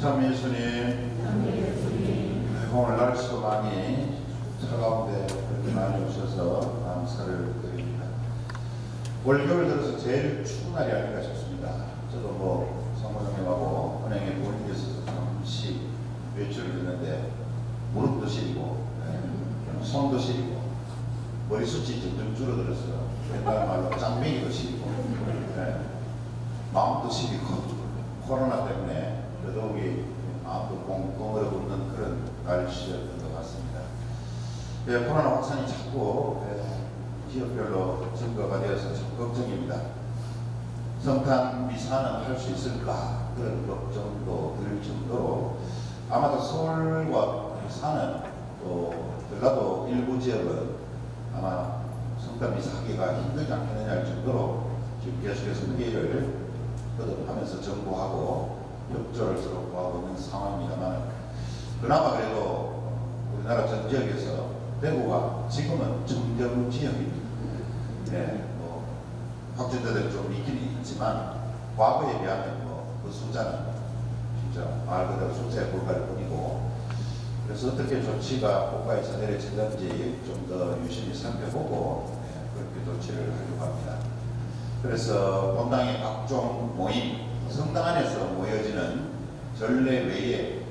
참 예수님, 오늘 날씨도 많이 차가운데 그렇게 많이 오셔서 감사를 드립니다. 올겨울 들어서 제일 추운 날이 아닌가 싶습니다. 저도 성모님하고 은행에 볼일이 있어서 잠시 외출을 했는데 무릎도 시리고 손도 시리고 머리숱이 점점 줄어들었어요. 옛날 말로 짱뱅이도 시리고 마음도 시리고 코로나 때문에 더더욱이 마음도 꽁꽁 얼어붙는 그런 날씨였던 것 같습니다. 코로나 확산이 자꾸 지역별로 증가가 되어서 참 걱정입니다. 성탄 미사는 할 수 있을까 그런 걱정도 들 정도로 아마도 서울과 부산은 또 전라도 일부 지역은 아마 성탄 미사 하기가 힘들지 않겠느냐 할 정도로 지금 계속해서 피해를 거듭하면서 정부하고 협조를 서로 구하고 있는 상황입니다만, 그나마 그래도 우리나라 전 지역에서 대구가 지금은 청정 지역입니다. 확진자들이 좀 있긴 있지만 과거에 비하면 그 숫자는 진짜 말 그대로 숫자에 불과할 뿐이고, 그래서 어떻게 조치가 국가에서 내려지는지 좀 더 유심히 살펴보고 그렇게 조치를 하려고 합니다. 그래서 본당의 각종 모임, 성당 안에서 모여지는 전례 외에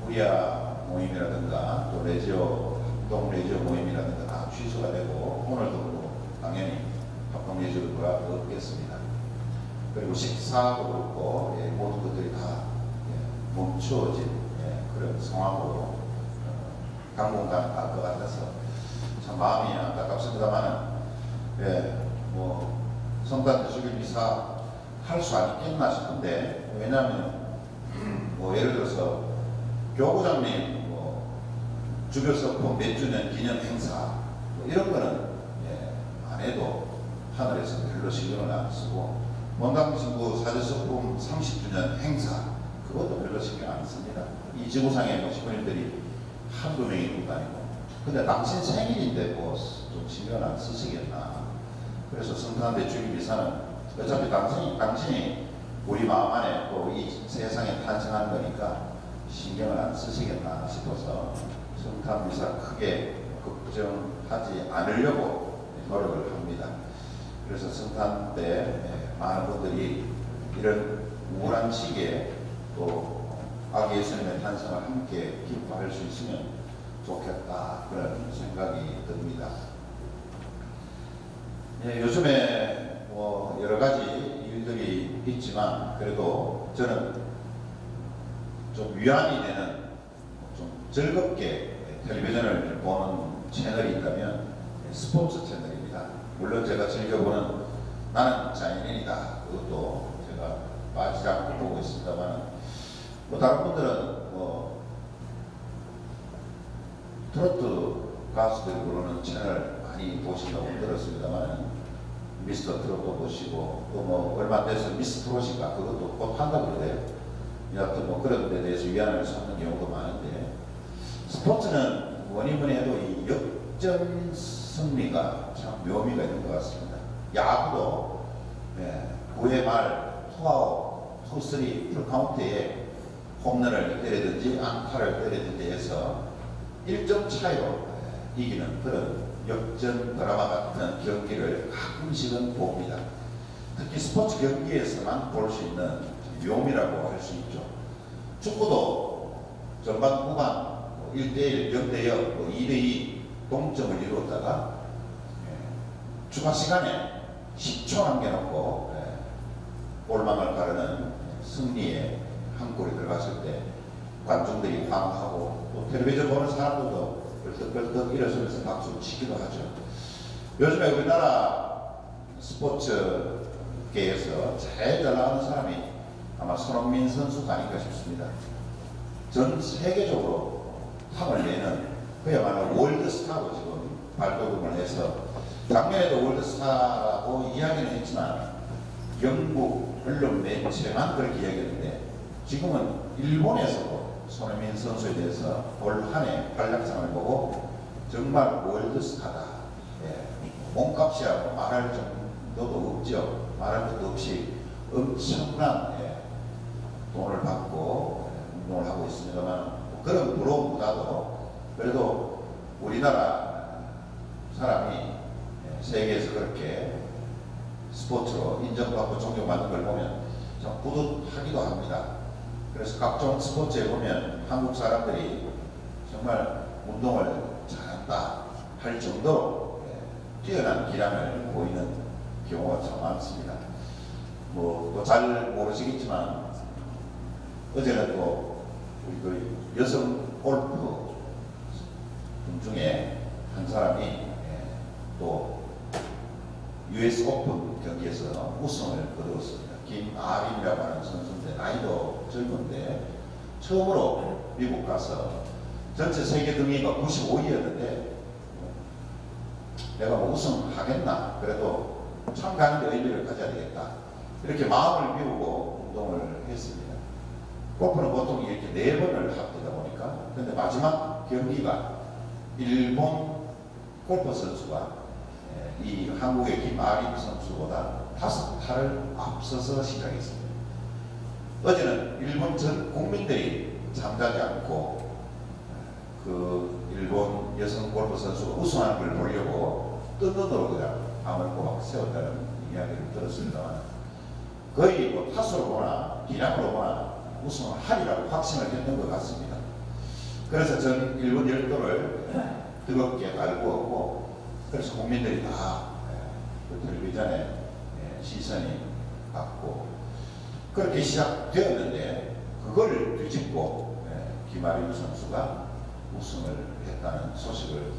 우리아 모임이라든가 또 레지오, 합동 레지오 모임이라든가 다 취소가 되고, 오늘도 당연히 합동 레지오가 없겠습니다. 그리고 식사도 그렇고 모든 것들이 다 멈추어진 그런 상황으로 당분간 갈 것 같아서 참 마음이 안타깝습니다만은 성탄 대축일 미사 할 수 있겠나 싶은데, 왜냐하면 예를 들어서 교구장님 주교섭 몇 주년 기념 행사 이런 거는 안 해도 하늘에서 별로 신경을 안 쓰고, 원당신부 사제소품 30주년 행사 그것도 별로 신경 안 씁니다. 이 지구상에 신부님들이 한두 명이 있는 거 아니고, 근데 당신 생일인데 좀 신경을 안 쓰시겠나. 그래서 성탄 대축일 미사는 어차피 당신이 우리 마음 안에 또 이 세상에 탄생한 거니까 신경을 안 쓰시겠나 싶어서 성탄 미사 크게 걱정하지 않으려고 노력을 합니다. 그래서 성탄 때 많은 분들이 이런 우울한 시기에 또 아기 예수님의 탄생을 함께 기뻐할 수 있으면 좋겠다, 그런 생각이 듭니다. 요즘에 여러 가지 일들이 있지만 그래도 저는 좀 위안이 되는, 좀 즐겁게 텔레비전을 보는 채널이 있다면 스포츠 채널입니다. 물론 제가 즐겨보는 나는 자연인이다, 그것도 제가 빠지지 않고 보고 있습니다만, 다른 분들은 트로트 가수들이 부르는 채널 많이 보신다고 들었습니다만, 미스터 트롯도 보시고 또 얼마 안 돼서 미스 트롯인가 그것도 곧 한다고 그래요. 여하튼 그런 데 대해서 위안을 삼는 경우도 많은데, 스포츠는 뭐니 해도 이 역전 승리가 참 묘미가 있는 것 같습니다. 야구도 9회 말 투아웃, 투쓰리 풀카운트에 홈런을 때리든지 안타를 때리든지 해서 1점 차이로 이기는 그런 역전 드라마 같은 경기를 가끔씩은 봅니다. 특히 스포츠 경기에서만 볼 수 있는 묘미라고 할 수 있죠. 축구도 전반 후반 1대1, 0대0, 2대2 동점을 이루었다가 추가 시간에 10초 남겨놓고 골망을 가르는 승리에 한 골이 들어갔을 때 관중들이 환호하고 또 텔레비전 보는 사람들도 벌떡벌떡 일어서면서 박수를 치기도 하죠. 요즘에 우리나라 스포츠계에서 제일 잘 나가는 사람이 아마 손흥민 선수가 아닐까 싶습니다. 전 세계적으로 탕을 내는 그야말로 월드스타로 지금 발돋움을 해서, 작년에도 월드스타라고 이야기는 했지만 영국 언론 매체만 그렇게 이야기했는데, 지금은 일본에서도 손흥민 선수에 대해서 올 한 해 활약상을 보고 정말 월드스타다, 몸값이라고 말할 정도도 없죠. 말할 것도 없이 엄청난 돈을 받고 운동을 하고 있습니다만 뭐 그런 부러움보다도 그래도 우리나라 사람이 세계에서 그렇게 스포츠로 인정받고 존경받는 걸 보면 참 뿌듯하기도 합니다. 그래서 각종 스포츠에 보면 한국 사람들이 정말 운동을 잘한다 할 정도로 뛰어난 기량을 보이는 경우가 참 많습니다. 뭐 잘 모르시겠지만 어제는 또 우리 그 여성 골프 분 중에 한 사람이 또 US 오픈 경기에서 우승을 거두었습니다. 김아림이라고 하는 선수인데 나이도 젊은데 처음으로 미국 가서 전체 세계 등위가 95위였는데 내가 뭐 우승하겠나 그래도 참가하는 데 의미를 가져야 되겠다 이렇게 마음을 비우고 운동을 했습니다. 골프는 보통 이렇게 4번을 합니다 보니까 근데 마지막 경기가 일본 골프 선수가 이 한국의 김아림 선수보다 5타를 앞서서 시작했습니다. 어제는 일본 전 국민들이 잠자지 않고 그 일본 여성 골프 선수가 우승하는 걸 보려고 뜬 눈으로 그냥 밤을 꼬박 세웠다는 이야기를 들었습니다만 거의 뭐 타수로 보나 기량으로 보나 우승을 하리라고 확신을 했던 것 같습니다. 그래서 전 일본 열도를 뜨겁게 달구었고 그래서 국민들이 다 그 텔레비전에 시선이 갔고 그렇게 시작되었는데 그걸 뒤집고 김아림 선수가 우승을 했다는 소식을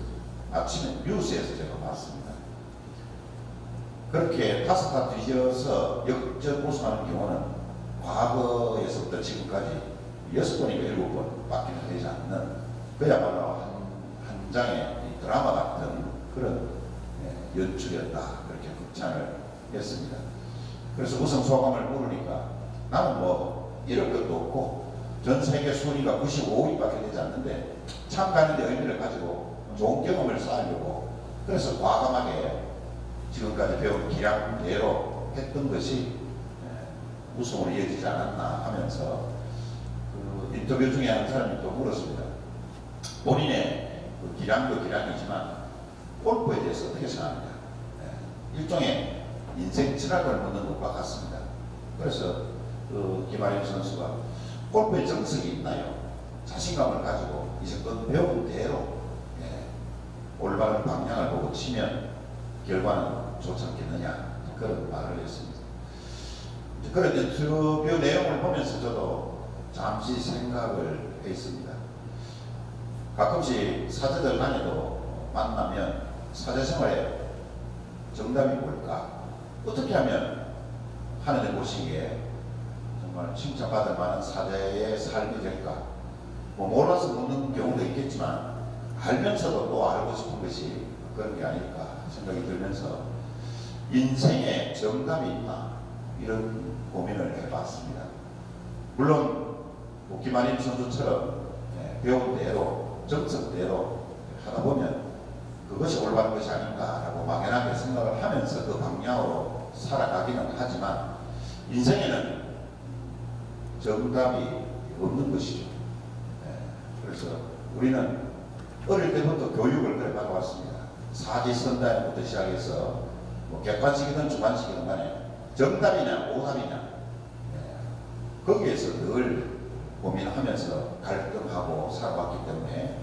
아침에 뉴스에서 제가 봤습니다. 그렇게 5타 뒤져서 역전 우승하는 경우는 과거에서부터 지금까지 6번인가 7번 밖에는 되지 않는 그야말로 한 장의 드라마 같은 그런 연출이었다 그렇게 극찬을 했습니다. 그래서 우승 소감을 물으니까 나는 뭐 이럴 것도 없고 전 세계 순위가 95위밖에 되지 않는데 참가하는 데 의미를 가지고 좋은 경험을 쌓으려고 그래서 과감하게 지금까지 배운 기량대로 했던 것이 우승으로 이어지지 않았나 하면서 그 인터뷰 중에 한 사람이 또 물었습니다. 본인의 그 기량도 기량이지만 골프에 대해서 어떻게 생각합니까? 일종의 인생 철학을 묻는 것과 같습니다. 그래서 그 김아림 선수가 골프에 정석이 있나요? 자신감을 가지고 이제껏 배운 대로 올바른 방향을 보고 치면 결과는 좋지 않겠느냐 그런 말을 했습니다. 그런 인터뷰 내용을 보면서 저도 잠시 생각을 했습니다. 가끔씩 사제들 간에도 만나면 사제생활에 정답이 뭘까? 어떻게 하면 하나님 보시기에 정말 칭찬받을 만한 사제의 삶이 될까? 뭐 몰라서 묻는 경우도 있겠지만 알면서도 또 알고 싶은 것이 그런 게 아닐까 생각이 들면서 인생에 정답이 있나 이런 고민을 해봤습니다. 물론 김아림 선수처럼 배운 대로 정석대로 하다 보면 그것이 올바른 것이 아닌가라고 막연하게 생각을 하면서 그 방향으로 살아가기는 하지만 인생에는 정답이 없는 것이죠. 그래서 우리는 어릴 때부터 교육을 그래 받아왔습니다. 사지선다부터 시작해서 뭐 객관식이든 주관식이든 간에 정답이냐 오답이냐 거기에서 늘 고민하면서 갈등하고 살아왔기 때문에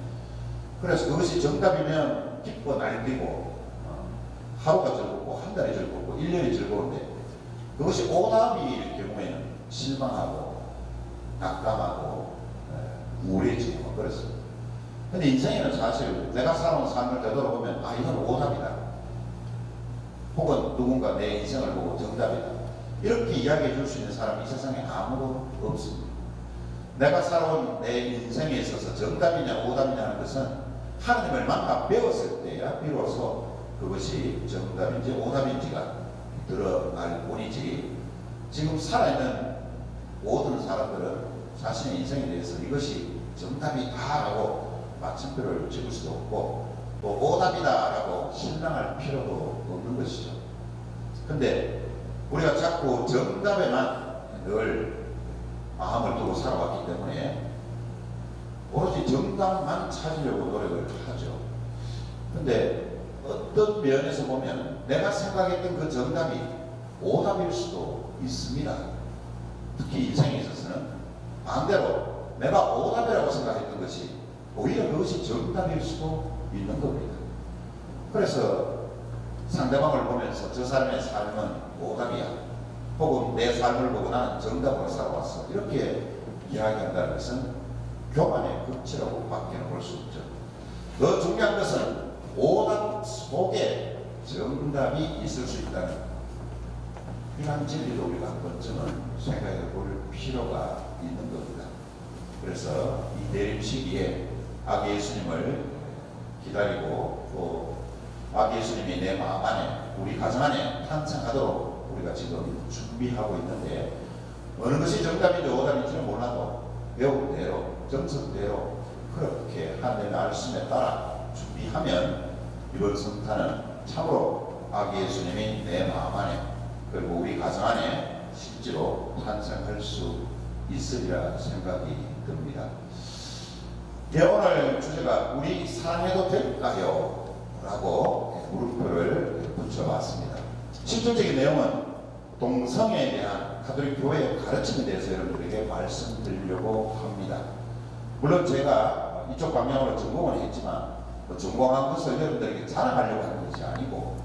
그래서 그것이 정답이면 기뻐 날뛰고 하루가 즐겁고 한 달이 즐겁고 1년이 즐거운데 그것이 오답일 경우에는 실망하고 낙담하고 우울해지고 그랬습니다. 근데 인생에는 사실 내가 살아온 삶을 되돌아보면 아 이건 오답이다 혹은 누군가 내 인생을 보고 정답이다 이렇게 이야기해 줄 수 있는 사람이 이 세상에 아무도 없습니다. 내가 살아온 내 인생에 있어서 정답이냐 오답이냐 하는 것은 하나님을 만나 배웠을 때야 비로소 그것이 정답인지 오답인지가 드러날 뿐이지 지금 살아있는 모든 사람들은 자신의 인생에 대해서 이것이 정답이다라고 마침표를 찍을 수도 없고 또 오답이다라고 실망할 필요도 없는 것이죠. 근데 우리가 자꾸 정답에만 늘 마음을 두고 살아왔기 때문에 오로지 정답만 찾으려고 노력을 하죠. 근데 어떤 면에서 보면 내가 생각했던 그 정답이 오답일 수도 있습니다. 특히 인생에 있어서는 반대로 내가 오답이라고 생각했던 것이 오히려 그것이 정답일 수도 있는 겁니다. 그래서 상대방을 보면서 저 사람의 삶은 오답이야, 혹은 내 삶을 보고 나는 정답으로 살아왔어, 이렇게 이야기한다는 것은 교만의 극치라고 밖에는 볼 수 없죠. 더 중요한 것은 오답 속에 정답이 있을 수 있다는 이러한 진리도 우리가 한 번쯤은 생각해 볼 필요가 있는 겁니다. 그래서 이 내림 시기에 아기 예수님을 기다리고 또 아기 예수님이 내 마음 안에, 우리 가정 안에 탄생하도록 우리가 지금 준비하고 있는데, 어느 것이 정답인지 오답인지는 몰라도 배운 대로 정석대로 그렇게 하나님의 말씀에 따라 준비하면 이번 성탄은 참으로 아기 예수님이 내 마음 안에 그리고 우리 가정 안에 실제로 탄생할 수 있으리라 생각이 듭니다. 예, 오늘 주제가 우리 사랑해도 될까요? 라고 물음표를 붙여봤습니다. 실질적인 내용은 동성애에 대한 가톨릭 교회의 가르침에 대해서 여러분들에게 말씀드리려고 합니다. 물론 제가 이쪽 방향으로 전공을 했지만 전공한 것을 여러분들에게 자랑하려고 하는 것이 아니고,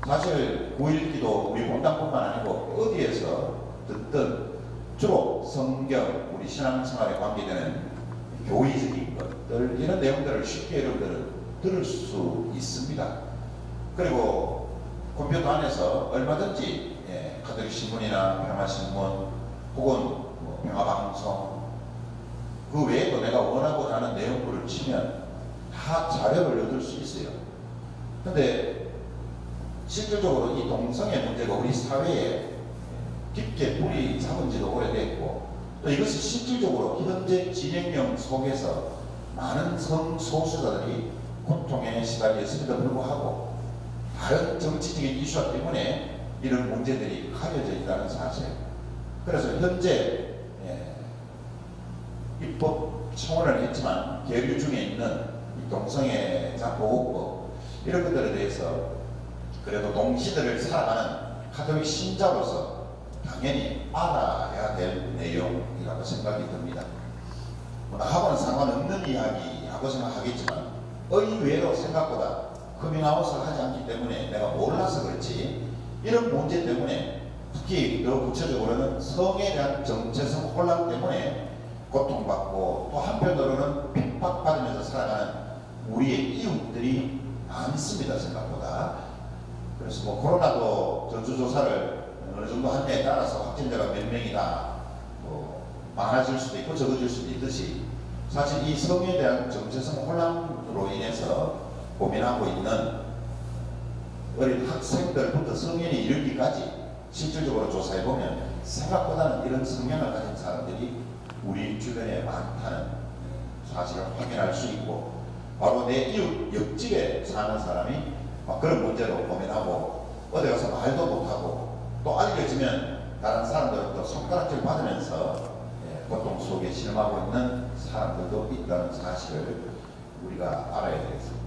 사실 9.11기도 우리 본당뿐만 아니고 어디에서 듣든 주로 성경, 우리 신앙생활에 관계되는 교의적인 것들, 이런 내용들을 쉽게 여러분들은 들을 수 있습니다. 그리고 컴퓨터 안에서 얼마든지 가톨릭 신문이나 평화신문 혹은 평화방송 그 외에도 내가 원하고자 하는 내용들을 치면 다 자료를 얻을 수 있어요. 근데 실질적으로 이 동성애 문제가 우리 사회에 깊게 뿌리 잡은 지도 오래됐고, 또 이것이 실질적으로 현재 진행형 속에서 많은 성소수자들이 고통에 시달렸음에도 불구하고 다른 정치적인 이슈 때문에 이런 문제들이 가려져 있다는 사실. 그래서 현재 입법 청원을 했지만 계류 중에 있는 이 동성애자 보호법, 이런 것들에 대해서 그래도 동시대를 살아가는 가톨릭 신자로서 당연히 알아야 될 내용이라고 생각이 듭니다. 나하고는 상관없는 이야기라고 생각하겠지만 의외로 생각보다 커밍아웃을 하지 않기 때문에 내가 몰라서 그렇지, 이런 문제 때문에 특히 더 구체적으로는 성에 대한 정체성 혼란 때문에 고통받고 또 한편으로는 핍박받으면서 살아가는 우리의 이웃들이 많습니다, 생각보다. 그래서 코로나도 전수조사를 어느 정도 한 해에 따라서 확진자가 몇 명이다 많아질 수도 있고 적어질 수도 있듯이, 사실 이 성에 대한 정체성 혼란으로 인해서 고민하고 있는 어린 학생들부터 성인이 이르기까지 실질적으로 조사해보면 생각보다는 이런 성향을 가진 사람들이 우리 주변에 많다는 사실을 확인할 수 있고, 바로 내 이웃 옆집에 사는 사람이 그런 문제로 고민하고 어디 가서 말도 못하고 또 알려지면 다른 사람들부터 손가락질 받으면서 고통 속에 신음하고 있는 사람들도 있다는 사실을 우리가 알아야 되겠습니다.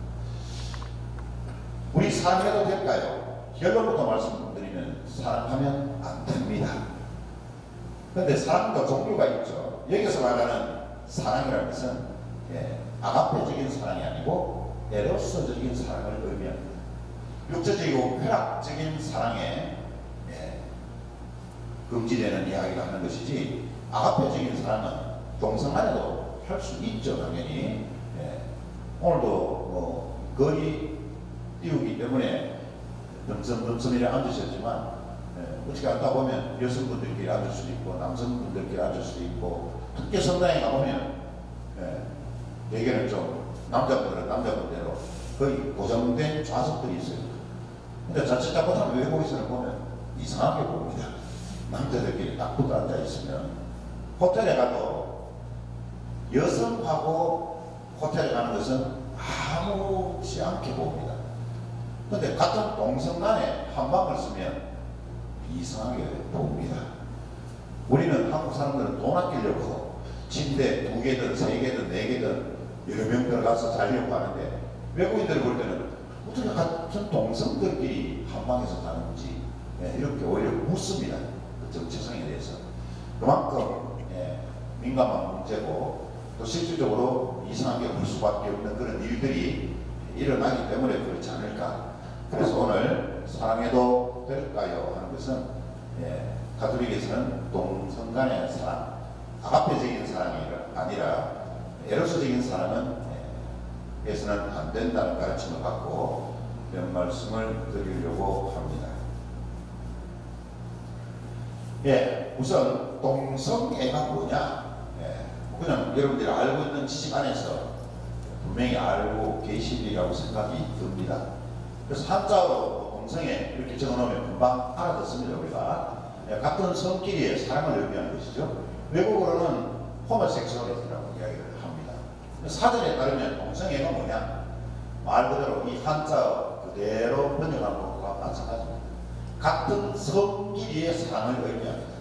우리 사랑해도 될까요? 결론부터 말씀드리면 사랑하면 안 됩니다. 그런데 사랑도 종류가 있죠. 여기서 말하는 사랑이라는 것은 아가페적인 사랑이 아니고 에로스적인 사랑을 의미합니다. 육체적이고 쾌락적인 사랑에 금지되는 이야기가 하는 것이지, 아가페적인 사랑은 동성 안에도 할 수 있죠, 당연히. 오늘도 거리 띄우기 때문에 덤섬덤섬이라 앉으셨지만, 어떻게 앉다 보면 여성분들끼리 앉을 수도 있고 남성분들끼리 앉을 수도 있고, 특히 성당에 가보면 대개는 좀 남자분들은 남자분대로 거의 고정된 좌석들이 있어요. 근데 자칫 잘못하면 외국에서는 보면 이상하게 봅니다. 남자들끼리 딱 붙어 앉아 있으면, 호텔에 가도 여성하고 호텔에 가는 것은 아무렇지 않게 봅니다. 근데 같은 동성 간에 한 방을 쓰면 이상하게 봅니다. 우리는 한국 사람들은 돈 아끼려고 침대 2개든 3개든 4개든 여러 명 들어가서 자려고 하는데 외국인들이 볼 때는 어떻게 같은 동성들끼리 한 방에서 자는지 이렇게 오히려 묻습니다. 그 정체성에 대해서. 그만큼 민감한 문제고 또 실질적으로 이상하게 볼 수밖에 없는 그런 일들이 일어나기 때문에 그렇지 않을까. 그래서 오늘 사랑해도 될까요? 하는 것은 가톨릭에서는 동성 간의 사랑, 아가페적인 사랑이 아니라 에로스적인 사랑은 해서는 안 된다는 가르침을 갖고 이런 말씀을 드리려고 합니다. 우선 동성애가 뭐냐? 그냥 여러분들이 알고 있는 지식 안에서 분명히 알고 계시리라고 생각이 듭니다. 그래서 한자어로 동성애 이렇게 적어놓으면 금방 알아듣습니다. 우리가 같은 성끼리의 사랑을 의미하는 것이죠. 외국어로는 호모섹슈얼리티라고 이야기를 합니다. 사전에 따르면 동성애가 뭐냐? 말 그대로 이 한자어 그대로 번역한 것과 마찬가지입니다. 같은 성끼리의 사랑을 의미합니다.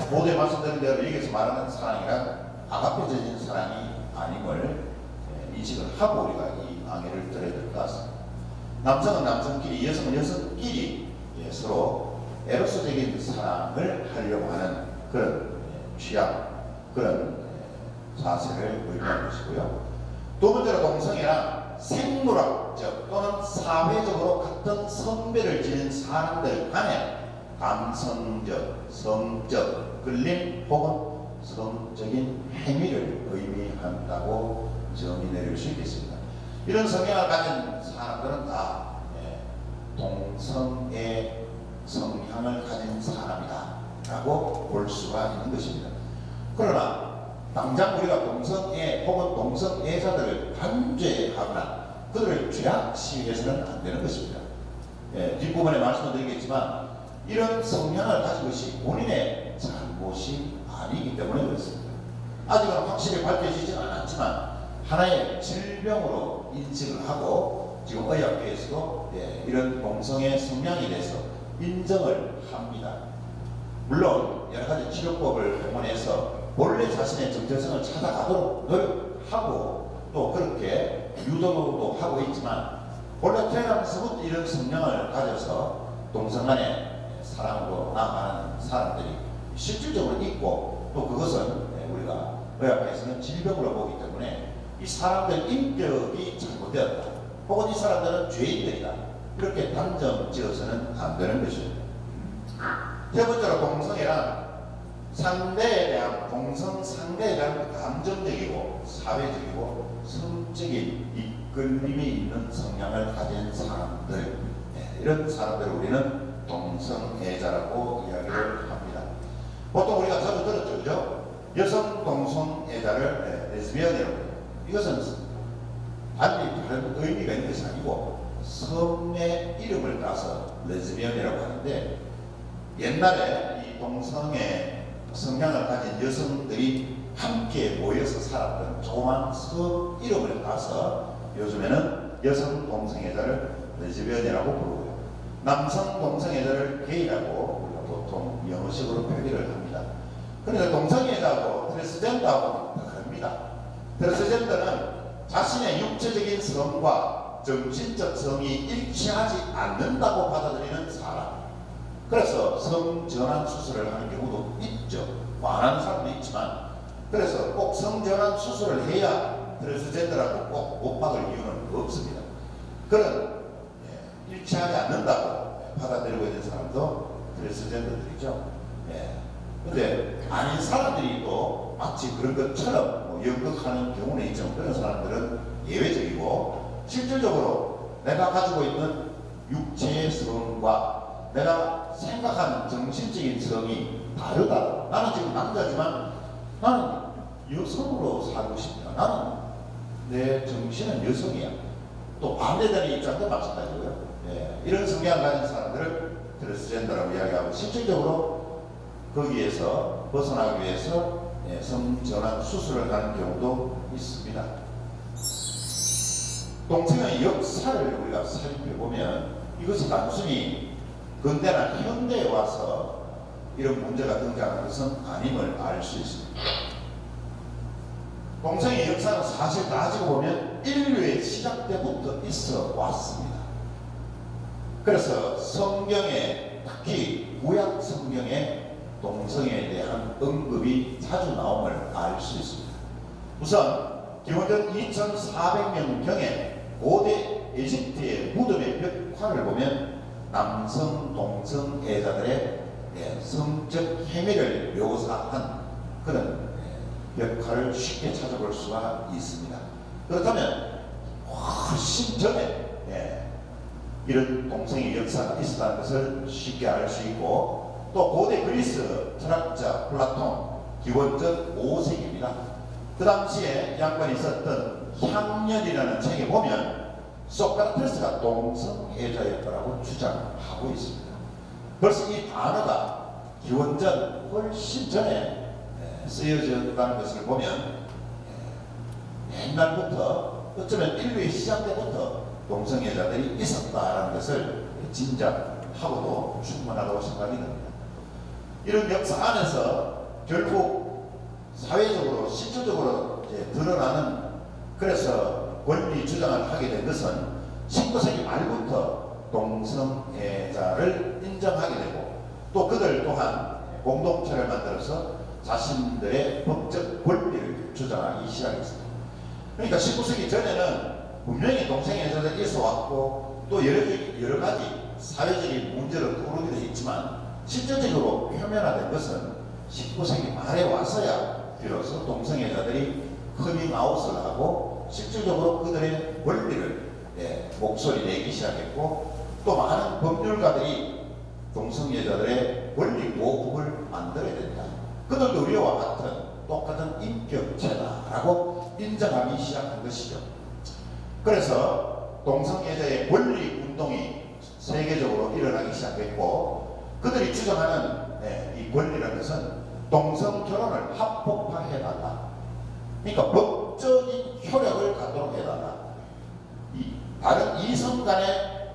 모두에 말씀드린 대로 여기서 말하는 사랑이란 아가페적인 사랑이 아님을 인식을 하고 우리가 이 강의를 들어야 될 것 같습니다. 남성은 남성끼리, 여성은 여성끼리 서로 에로스적인 사랑을 하려고 하는 그런 취향, 그런 자세를 의미하는 것이고요. 두 번째로 동성애란 생물학적 또는 사회적으로 같은 성별을 지닌 사람들 간의 감성적, 성적 끌림 혹은 성적인 행위를 의미한다고 정의 내릴 수 있겠습니다. 이런 성향을 가진 사람들은 다 동성애 성향을 가진 사람이다 라고 볼 수가 있는 것입니다. 그러나 당장 우리가 동성애 혹은 동성애자들을 단죄하거나 그들을 죄악시해서는 안 되는 것입니다. 뒷부분에 말씀을 드리겠지만 이런 성향을 가진 것이 본인의 잘못이 아니기 때문에 그렇습니다. 아직은 확실히 밝혀지지는 않았지만 하나의 질병으로 인식을 하고 지금 의학계에서도 이런 동성애 성향에 대해서 인정을 합니다. 물론 여러 가지 치료법을 동원해서 본래 자신의 정체성을 찾아가도록 노력하고 또 그렇게 유도도 하고 있지만 원래 태어나면서부터 이런 성향을 가져서 동성간의 사랑으로 나아가는 사람들이 실질적으로 있고 또 그것은 우리가 의학에서는 질병으로 보기 때문에 이 사람들 인격이 잘못되었다 혹은 이 사람들은 죄인들이다 이렇게 단정 지어서는 안 되는 것입니다. 세 번째로 동성애란 상대에 대한 동성 상대에 대한 감정적이고 사회적이고 성적인 이끌림이 있는 성향을 가진 사람들 이런 사람들을 우리는 동성애자라고 이야기를 합니다. 보통 우리가 자주 들었죠, 그죠? 여성 동성애자를 레즈비언이라고 해요. 이것은 단지 다른 의미가 있는 것이 아니고 성의 이름을 따서 레즈비언이라고 하는데 옛날에 이 동성애 성향을 가진 여성들이 함께 모여서 살았던 조그만 성 이름을 따서 요즘에는 여성 동성애자를 레즈비언이라고 부르고요. 남성 동성애자를 게이라고 우리가 보통 영어식으로 표기를 합니다. 그러니까 동성애자하고 트랜스젠더하고는 다릅니다. 트랜스젠더는 자신의 육체적인 성과 정신적 성이 일치하지 않는다고 받아들이는 사람. 그래서 성전환 수술을 하는 경우도 있죠. 많은 사람도 있지만 그래서 꼭 성전환 수술을 해야 트랜스젠더라고 꼭 못 박을 이유는 없습니다. 그런 일치하지 않는다고 받아들이고 있는 사람도 트랜스젠더들이죠. 근데 아닌 사람들이 또 마치 그런 것처럼 연극하는 경우는 있죠. 그런 사람들은 예외적이고 실질적으로 내가 가지고 있는 육체의 성과 내가 생각하는 정신적인 성이 다르다. 나는 지금 남자지만 나는 여성으로 살고 싶다. 나는 내 정신은 여성이야. 또 반대되는 입장도 마찬가지고요. 이런 성향을 가진 사람들을 트랜스젠더라고 이야기하고 실질적으로 거기에서 벗어나기 위해서 성전환 수술을 하는 경우도 있습니다. 동성애의 역사를 우리가 살펴보면 이것이 단순히 근대나 현대에 와서 이런 문제가 등장하는 것은 아님을 알 수 있습니다. 동성애 역사는 사실 따지고 보면 인류의 시작 때부터 있어 왔습니다. 그래서 성경에, 특히 구약 성경에 동성애에 대한 언급이 자주 나옴을 알 수 있습니다. 우선 기원전 2400년경에 고대 에집트의 무덤의 벽화를 보면 남성 동성애자들의 성적 행위를 묘사한 그런 벽화를 쉽게 찾아볼 수가 있습니다. 그렇다면 훨씬 전에 이런 동성애 역사가 있었다는 것을 쉽게 알 수 있고, 또 고대 그리스 철학자 플라톤 기원전 5세기입니다. 그 당시에 양반이 썼던 향년이라는 책에 보면 소크라테스가 동성애자였다고 주장하고 있습니다. 벌써 이 단어가 기원전 훨씬 전에 쓰여졌다는 것을 보면 옛날부터, 어쩌면 인류의 시작 때부터 동성애자들이 있었다는 것을 짐작하고도 충분하다고 생각이 듭니다. 이런 역사 안에서 결국 사회적으로 실질적으로 드러나는, 그래서 권리 주장을 하게 된 것은 19세기 말부터 동성애자를 인정하게 되고, 또 그들 또한 공동체를 만들어서 자신들의 법적 권리를 주장하기 시작했습니다. 그러니까 19세기 전에는 분명히 동성애자들이 있어 왔고, 또 여러 가지 사회적인 문제를 떠오르기도 했지만, 실질적으로 표면화된 것은 19세기 말에 와서야 비로소 동성애자들이 커밍아웃을 하고 실질적으로 그들의 권리를 목소리 내기 시작했고, 또 많은 법률가들이 동성애자들의 권리 보호법을 만들어야 된다, 그들도 우리와 같은 똑같은 인격체다라고 인정하기 시작한 것이죠. 그래서 동성애자의 권리 운동이 세계적으로 일어나기 시작했고, 그들이 주장하는 이 권리라는 것은 동성 결혼을 합법화해달라, 그러니까 법적인 효력을 갖도록 해달라, 다른 이성 간의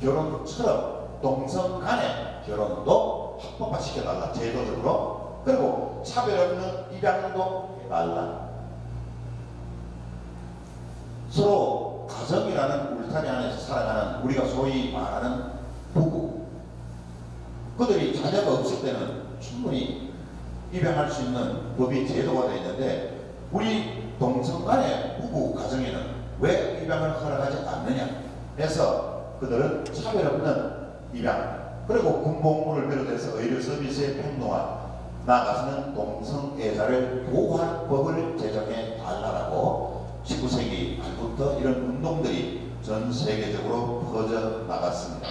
결혼처럼 동성 간의 결혼도 합법화시켜달라, 제도적으로. 그리고 차별 없는 입양도 해달라. 서로 가정이라는 울타리 안에서 살아가는, 우리가 소위 말하는 부부, 그들이 자녀가 없을 때는 충분히 입양할 수 있는 법이 제도가 되어 있는데, 우리 동성 간의 부부 가정에는 왜 입양을 허락하지 않느냐 해서 그들은 차별 없는 입양, 그리고 군복무를 비롯해서 의료 서비스의 평등화, 나아가서는 동성애자를 보호할 법을 제정해 달라고 19세기 말부터 이런 운동들이 전 세계적으로 퍼져나갔습니다.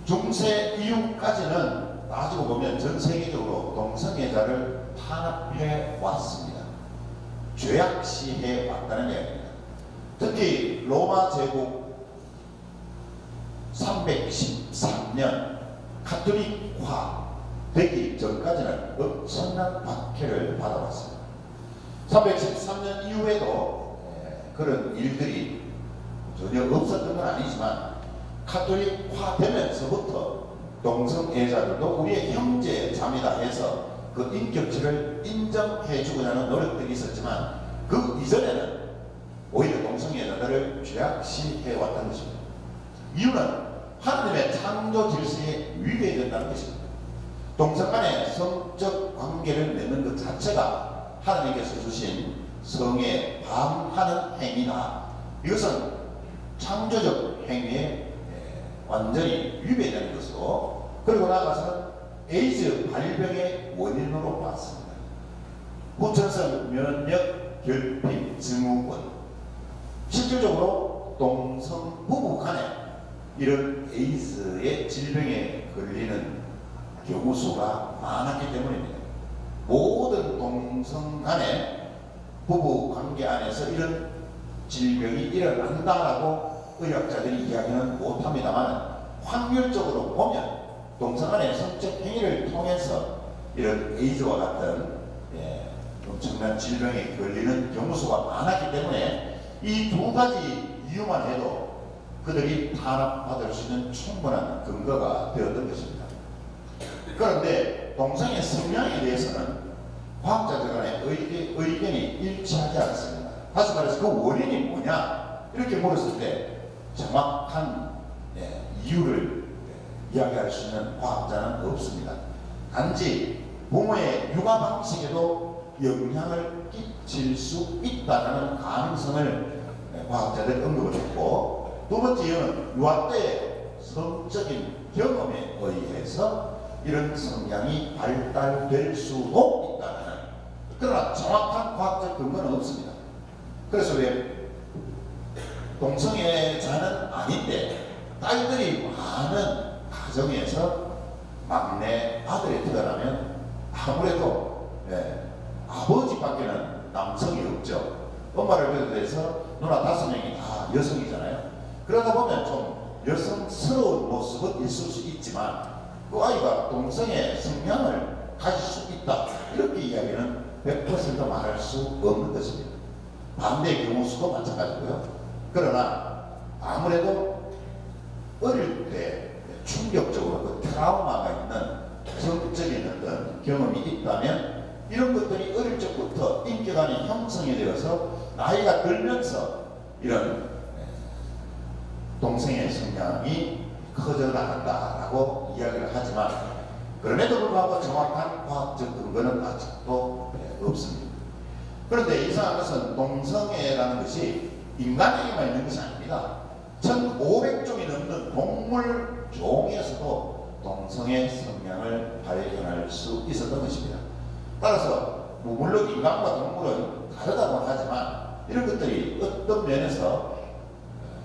중세 이후까지는 따지고 보면 전 세계적으로 동성애자를 탄압해 왔습니다. 죄악시해 왔다는 이야기입니다. 특히 로마 제국 313년 가톨릭화 되기 전까지는 엄청난 박해를 받아왔습니다. 313년 이후에도 그런 일들이 전혀 없었던 건 아니지만, 가톨릭화 되면서부터 동성애자들도 우리의 형제 자매다 해서 그 인격체를 인정해주고자 하는 노력들이 있었지만, 그 이전에는 오히려 동성애자들을 죄악시해왔다는 것입니다. 이유는 하나님의 창조 질서에 위배된다는 것입니다. 동성 간의 성적 관계를 맺는 것 자체가 하나님께서 주신 성에 반하는 행위다. 이것은 창조적 행위에 완전히 위배되는 것으로, 그리고 나아가서는 에이즈 발병의 원인으로 봤습니다. 후천성 면역 결핍 증후군, 실질적으로 동성 부부 간에 이런 에이즈의 질병에 걸리는 경우 수가 많았기 때문입니다. 모든 동성 간의 부부 관계 안에서 이런 질병이 일어난다라고 의학자들이 이야기는 못합니다만, 확률적으로 보면 동성 간의 성적 행위를 통해서 이런 에이즈와 같은 엄청난 질병에 걸리는 경우 수가 많았기 때문에, 이 두 가지 이유만 해도 그들이 탄압받을 수 있는 충분한 근거가 되었던 것입니다. 그런데 동성의 성향에 대해서는 과학자들 간의 의견이 일치하지 않습니다. 다시 말해서 그 원인이 뭐냐 이렇게 물었을 때 정확한 이유를 이야기할 수 있는 과학자는 없습니다. 단지 부모의 육아 방식에도 영향을 끼칠 수 있다는 가능성을 과학자들 언급을 했고, 두 번째 이유는 유아 때의 성적인 경험에 의해서 이런 성향이 발달될 수도 있다는, 그러나 정확한 과학적 근거는 없습니다. 그래서 왜 동성애자는 아닌데 딸들이 많은 가정에서 막내 아들이 태어나면 아무래도 아버지밖에는 남성이 없죠. 엄마를 비롯해서 누나 5명이 다 여성이잖아요. 그러다 보면 좀 여성스러운 모습은 있을 수 있지만 그 아이가 동성애 성향을 가질 수 있다 이렇게 이야기는 100% 말할 수 없는 것입니다. 반대의 경우 수도 마찬가지고요. 그러나 아무래도 어릴 때 충격적으로 그 트라우마가 있는 성적인 어떤 경험이 있다면 이런 것들이 어릴 적부터 인격관이 형성이 되어서 나이가 들면서 이런 동성애 성향이 커져 나간다라고 이야기를 하지만, 그럼에도 불구하고 정확한 과학적 근거는 아직도 없습니다. 그런데 이상한 것은 동성애라는 것이 인간에게만 있는 것이 아닙니다. 1500종이 넘는 동물 종에서도 동성애 성향을 발견할 수 있었던 것입니다. 따라서 물론 인간과 동물은 다르다고 하지만 이런 것들이 어떤 면에서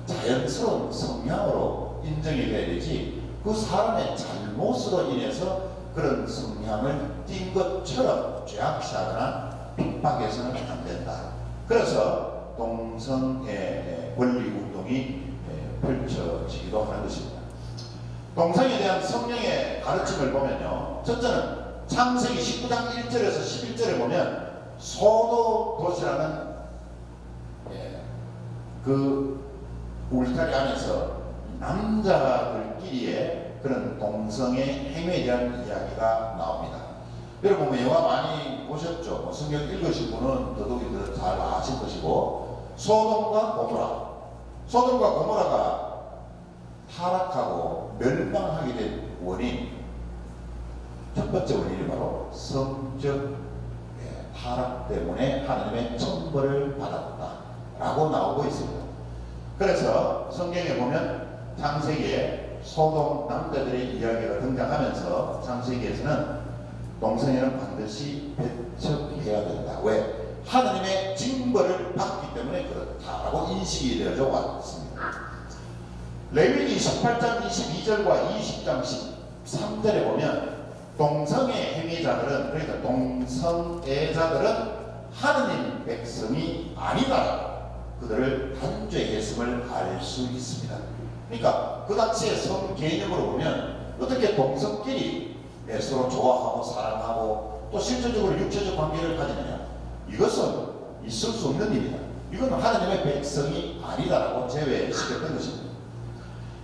자연스러운 성향으로 인정이 돼야 되지, 그 사람의 잘못으로 인해서 그런 성향을 띈 것처럼 죄악시하거나 핍박해서는 안 된다. 그래서 동성애 권리 운동이 펼쳐지기도 하는 것입니다. 동성애에 대한 성령의 가르침을 보면요, 첫째는 창세기 19장 1절에서 11절에 보면 소도 도시라는 그 울타리 안에서 남자들끼리의 그런 동성애 행위에 대한 이야기가 나옵니다. 여러분 뭐 영화 많이 보셨죠? 뭐 성경 읽으신 분은 더더욱이 더 잘 아실 것이고, 소돔과 고모라가 타락하고 멸망하게 된 원인, 첫 번째 원인이 바로 성적 타락 때문에 하나님의 천벌을 받았다라고 나오고 있습니다. 그래서 성경에 보면 창세기에 소돔 남자들의 이야기가 등장하면서 창세기에서는 동성애는 반드시 배척해야 된다. 왜? 하나님의 징벌을 받기 때문에 그렇다라고 인식이 되어져 왔습니다. 레위기 18장 22절과 20장 13절에 보면 동성애 행위자들은, 그러니까 동성애자들은 하느님 백성이 아니다, 그들을 단죄했음을 알 수 있습니다. 그러니까 그 당시의 성 개념으로 보면 어떻게 동성끼리 서로 좋아하고 사랑하고 또 실질적으로 육체적 관계를 가지느냐, 이것은 있을 수 없는 일이다. 이건 하나님의 백성이 아니다라고 제외시켰던 것입니다.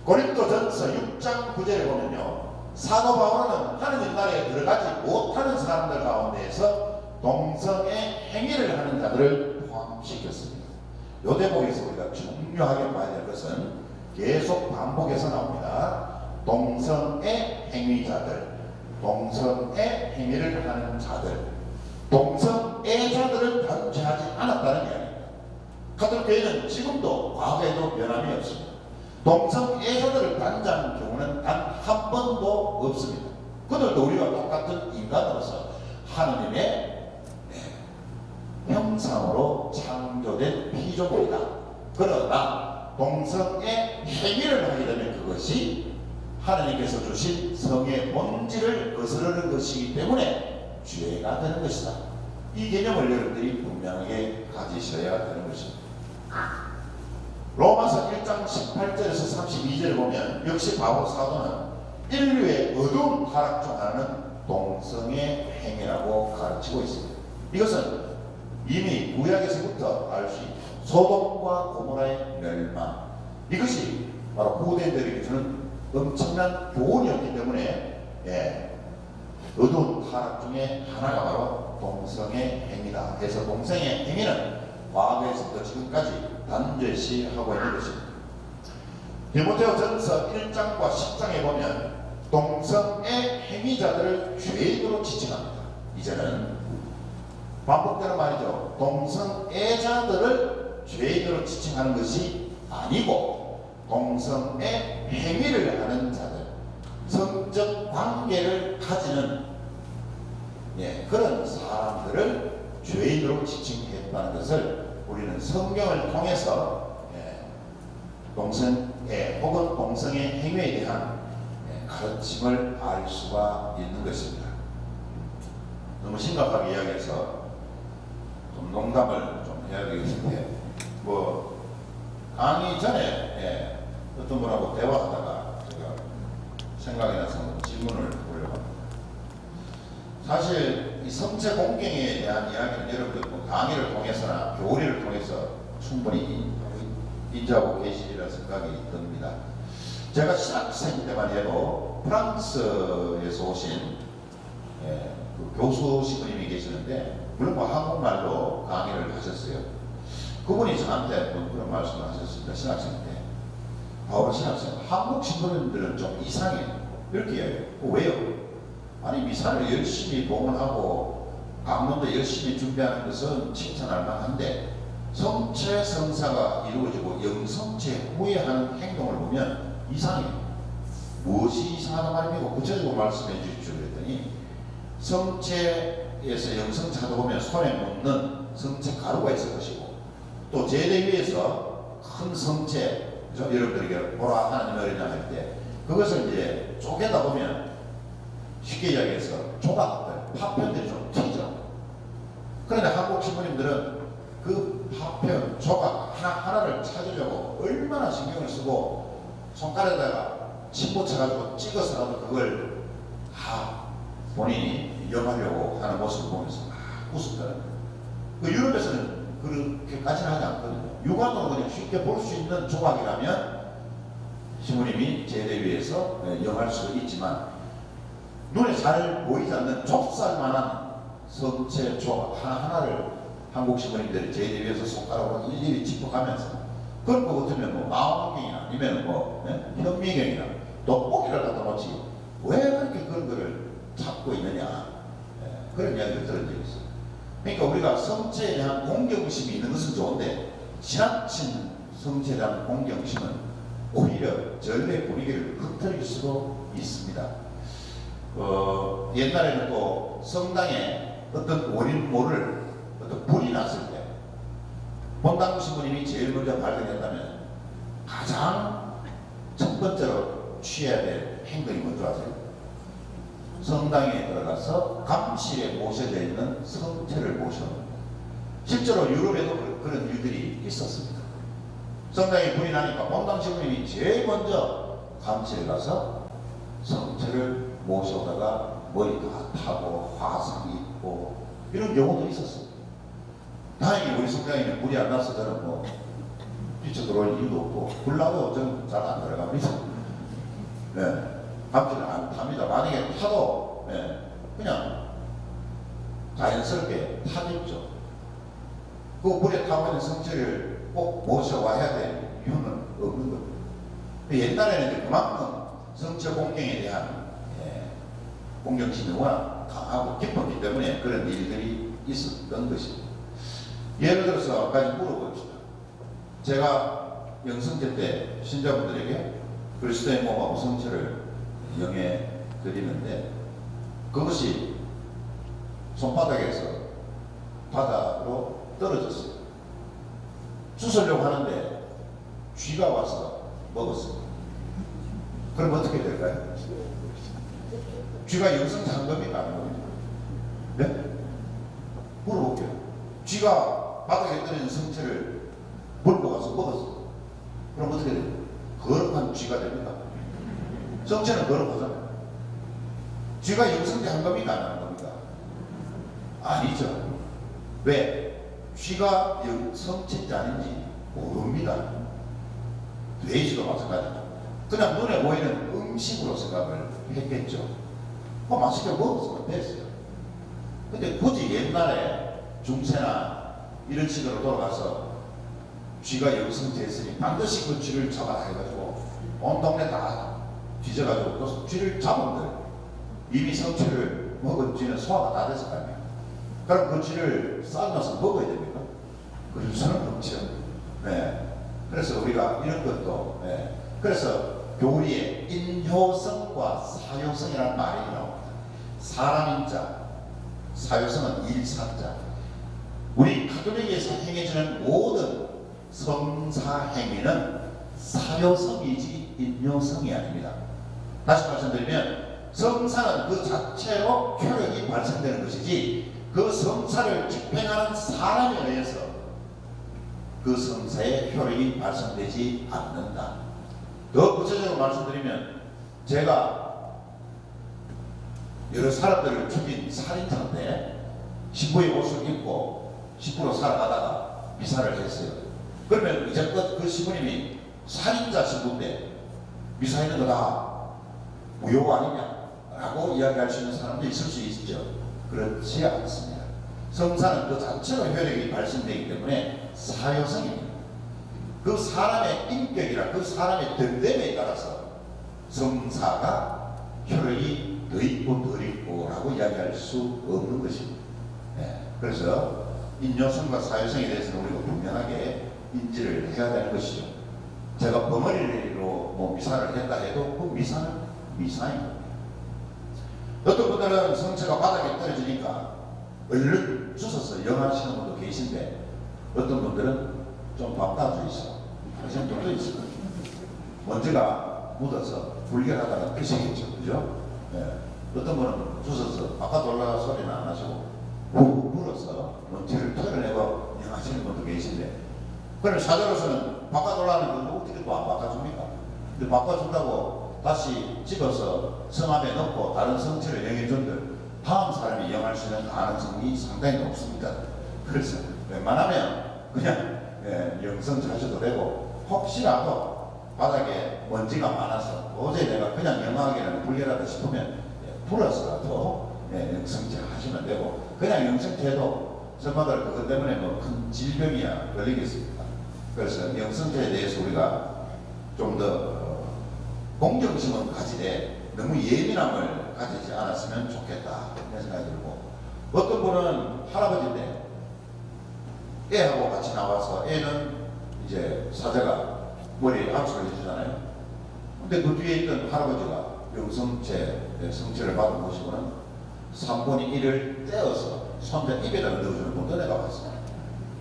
고린도전서 6장 9절에 보면요, 사도 바울은 하느님 나라에 들어가지 못하는 사람들 가운데에서 동성애 행위를 하는 자들을 포함시켰습니다. 이 대목에서 우리가 중요하게 봐야 될 것은 계속 반복해서 나옵니다. 동성애 행위자들, 동성애 행위를 하는 자들, 동성애자들을 단죄하지 않았다는 이야기입니다. 가톨교회는 지금도 과거에도 변함이 없습니다. 동성애자들을 단죄한 경우는 단 한 번도 없습니다. 그들도 우리와 똑같은 인간으로서 하느님의 형상으로 창조된 피조물이다. 그러나 동성애 행위를 하게 되면 그것이 하나님께서 주신 성의 본질을 거스르는 것이기 때문에 죄가 되는 것이다. 이 개념을 여러분들이 분명하게 가지셔야 되는 것입니다. 로마서 1장 18절에서 32절을 보면 역시 바울 사도는 인류의 어두운 타락 중 하나는 동성애 행위라고 가르치고 있습니다. 이것은 이미 구약에서부터 알 수 있는 소돔과 고모라의 멸망, 이것이 바로 후대인들에게 주는 엄청난 교훈이었기 때문에 어두운 타락 중에 하나가 바로 동성애 행위다 해서 동성애 행위는 과거에서부터 지금까지 단죄시 하고 있는 것입니다. 디모데후전서 1장과 10장에 보면 동성애 행위자들을 죄인으로 지칭합니다. 이제는 반복되는 말이죠. 동성애자들을 죄인으로 지칭하는 것이 아니고 동성애 행위를 하는 자들, 성적 관계를 가지는 그런 사람들을 죄인으로 지칭했다는 것을 우리는 성경을 통해서 동성애 혹은 동성애 행위에 대한 가르침을 알 수가 있는 것입니다. 너무 심각하게 이야기해서 좀 농담을 좀 해야 되겠는데, 강의 전에 어떤 분하고 대화하다가 제가 생각이 나서 질문을 하려고 합니다. 사실 이 성체 공경에 대한 이야기는 여러분들 강의를 통해서나 교리를 통해서 충분히 인지하고 계시리라 생각이 듭니다. 제가 신학생 때만 해도 프랑스에서 오신 그 교수 신부님이 계시는데, 물론 한국말로 강의를 하셨어요. 그분이 저한테 그런 말씀을 하셨습니다. 신학생 때. 신학생, 한국 신부님들은 좀 이상해요. 이렇게 이야기해요. 왜요? 아니, 미사를 열심히 봉헌하고 강론도 열심히 준비하는 것은 칭찬할 만한데, 성체 성사가 이루어지고 영성체 후에 하는 행동을 보면 이상해요. 무엇이 이상하단 말입니까? 구체적으로 말씀해 주십시오. 그랬더니, 성체에서 영성차도 보면 손에 묻는 성체 가루가 있을 것이고, 또 제대 위에서 큰 성체, 여러분들에게 보라 하나님의 어린양 할 때 그것을 이제 쪼개다 보면 쉽게 이야기해서 조각들, 파편들이 좀 튀죠. 그런데 한국 신부님들은 그 파편, 조각 하나하나를 찾으려고 얼마나 신경을 쓰고 손가락에다가 침 묻혀가지고 찍어서라도 그걸 다 본인이 염하려고 하는 모습을 보면서 막 웃었다는 거예요. 유럽에서는 그렇게까지는 하지 않거든요. 육안으로 그냥 쉽게 볼 수 있는 조각이라면 신부님이 제대 위에서 염할 수도 있지만, 눈에 잘 보이지 않는 좁쌀만한 성체 조각 하나하나를 한국 신부님들이 제대 위에서 손가락으로 일일이 짚어가면서, 그런 거 같으면 망원경이나 아니면 현미경이나 돋보기를 갖다 놓지 왜 그렇게 그런 거를 찾고 있느냐, 그런 이야기를 들은 적이 있어요. 그러니까 우리가 성체에 대한 공경심이 있는 것은 좋은데, 지나친 성체에 대한 공경심은 오히려 전례 분위기를 흐트릴 수도 있습니다. 옛날에는 또 성당에 어떤 원인 모를 어떤 불이 났을 때 본당 신부님이 제일 먼저 발견했다면 가장 첫 번째로 취해야 될 행동이 뭔지 아세요? 성당에 들어가서 감실에 모셔져 있는 성체를 모셔옵니다. 실제로 유럽에도 그런 일들이 있었습니다. 성당에 불이 나니까 본당 신부님이 제일 먼저 감실에 가서 성체를 모셔오다가 머리 다 타고 화상 입고 이런 경우도 있었습니다. 다행히 우리 성당에는 불이 안 나서 저는 뒤쳐 들어올 이유도 없고, 불나도 저는 잘 안 들어갑니다. 감지를 안 탑니다. 만약에 타도 그냥 자연스럽게 타겠죠. 그 불에 타고 있는 성체를 꼭 모셔와야 될 이유는 없는 겁니다. 옛날에는 이제 그만큼 성체 공경에 대한 공경심이 워낙 강하고 깊었기 때문에 그런 일들이 있었던 것입니다. 예를 들어서 아까 물어봅시다. 제가 영성제 때 신자분들에게 그리스도의 몸하고 성체를 영해 드리는데, 그것이 손바닥에서 바닥으로 떨어졌어요. 주스려고 하는데 쥐가 와서 먹었어요. 그럼 어떻게 될까요? 쥐가 영성 장검이가 아닌 겁니다. 네? 물어볼게요. 쥐가 바닥에 떨어진 성체를 물고 가서 먹었어요. 그럼 어떻게 돼요? 거룩한 쥐가 됩니다. 성체는 거룩하잖아요. 쥐가 영성제 한 겁니까? 안 한 겁니까? 아니죠. 왜? 쥐가 성체인지 아닌지 모릅니다. 돼지도 마찬가지죠. 그냥 눈에 보이는 음식으로 생각을 했겠죠. 맛있게 먹었으면 됐어요. 근데 굳이 옛날에 중세나 이런 식으로 돌아가서 쥐가 영성제했으니 반드시 그 쥐를 잡아다 해가지고 온 동네 다 뒤져가지고 그 쥐를 잡으면 돼요. 이미 성체를 먹은 쥐는 소화가 다 됐을 거 아니에요. 그럼 그 쥐를 삶아서 먹어야 됩니까? 그럴 수는 없죠. 네. 그래서 우리가 이런 것도, 네. 그래서 교리에 인효성과 사효성이라는 말이 나옵니다. 사람인자, 사효성은 일사자. 우리 가톨릭에서 행해지는 모든 성사 행위는 사효성이지 인효성이 아닙니다. 다시 말씀드리면 성사는 그 자체로 효력이 발생되는 것이지 그 성사를 집행하는 사람에 의해서 그 성사의 효력이 발생되지 않는다. 더 구체적으로 말씀드리면 제가 여러 사람들을 죽인 살인자인데 신부의 옷을 입고 신부로 살아가다가 미사를 했어요. 그러면 이제껏 그 신부님이 살인자 신부인데 미사하는 거 다 무효 아니냐라고 이야기할 수 있는 사람도 있을 수 있죠. 그렇지 않습니다. 성사는 그 자체로 효력이 발생되기 때문에 사효성입니다. 그 사람의 인격이나 그 사람의 됨됨에 따라서 성사가 효력이 더 있고 덜 있고라고 이야기할 수 없는 것입니다. 네. 그래서 인효성과 사효성에 대해서는 우리가 분명하게 인지를 해야 되는 것이죠. 제가 벙어리로 뭐 미사를 했다 해도 그 미사는 미사인 겁니다. 어떤 분들은 성체가 바닥에 떨어지니까 얼른 주워서 영하시는 분도 계신데 어떤 분들은 좀 바꿔주이시고 하시는 분도 있습니다. 먼지가 묻어서 불결하다는 뜻이겠죠. 그죠? 네. 어떤 분은 주워서 바깥 올라가 소리는 안 하시고 훅 불어서 먼지를 털어내고 영하시는 분도 계신데 그럼 사자로서는 바깥 올라가는 건 어떻게 또 안 바꿔줍니까? 근데 바꿔준다고 다시 집어서 성 안에 넣고 다른 성체를 영해준들 다음 사람이 영할 수 있는 가능성이 상당히 높습니다. 그래서 웬만하면 그냥 영성 하셔도 되고 혹시라도 바닥에 먼지가 많아서 도저히 내가 그냥 영하기는 불결하다 싶으면 불어서라도 영성체 하시면 되고 그냥 영성체 해도 저마다 그것 때문에 뭐 큰 질병이야 걸리겠습니까? 그래서 영성체에 대해서 우리가 좀 더 공정심은 가지되 너무 예민함을 가지지 않았으면 좋겠다 이런 생각이 들고 어떤 분은 할아버지인데 애하고 같이 나와서 애는 이제 사자가 머리에 압수를 해주잖아요. 근데 그 뒤에 있던 할아버지가 영성체 성체를 받아보시고는 3분의 1을 떼어서 손자 입에다 넣어주는 분도 내가 봤어요.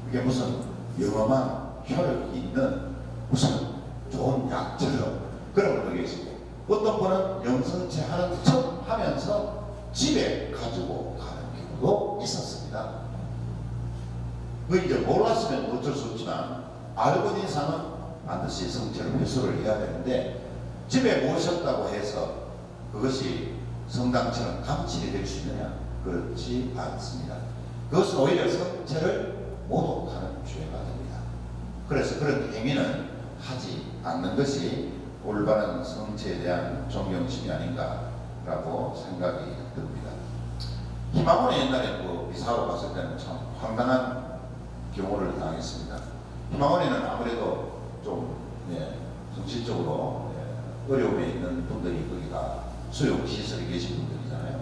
이게 무슨 영험한 효력이 있는 무슨 좋은 약처럼 그런 분도 계시고 어떤 분은 영성체 하는 척 하면서 집에 가지고 가는 경우도 있었습니다. 그 이제 몰랐으면 어쩔 수 없지만 알고 있는 이상은 반드시 성체를 회수를 해야 되는데 집에 모셨다고 해서 그것이 성당처럼 감칠이 될 수 있느냐? 그렇지 않습니다. 그것은 오히려 성체를 모독하는 죄가 됩니다. 그래서 그런 행위는 하지 않는 것이 올바른 성체에 대한 존경심이 아닌가라고 생각이 듭니다. 희망원에 옛날에 그 미사로 갔을 때는 참 황당한 경우를 당했습니다. 희망원에는 아무래도 좀 정신적으로 어려움에 있는 분들이 거기가 수용시설에 계신 분들이잖아요.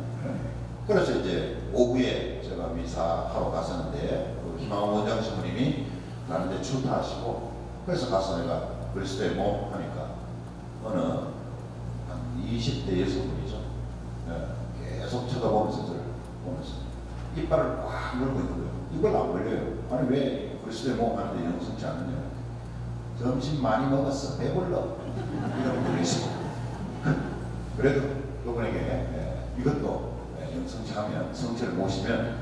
그래서 이제 오후에 제가 미사하러 갔었는데 그 희망원 원장 신부님이 가는데 출타하시고 그래서 가서 내가 그리스도의 몸 하니까 어느 한 20대 여성분이죠. 계속 쳐다보면서 저를 보면서 이빨을 꽉 물고 있는 거예요. 이걸 안 걸려요. 아니 왜 그리스도의 몸 하는데 영성치 않느냐. 점심 많이 먹었어. 배불러. 이런 분이 있습니다. 그래도 그분에게 이것도 영성치 하면 성체를 모시면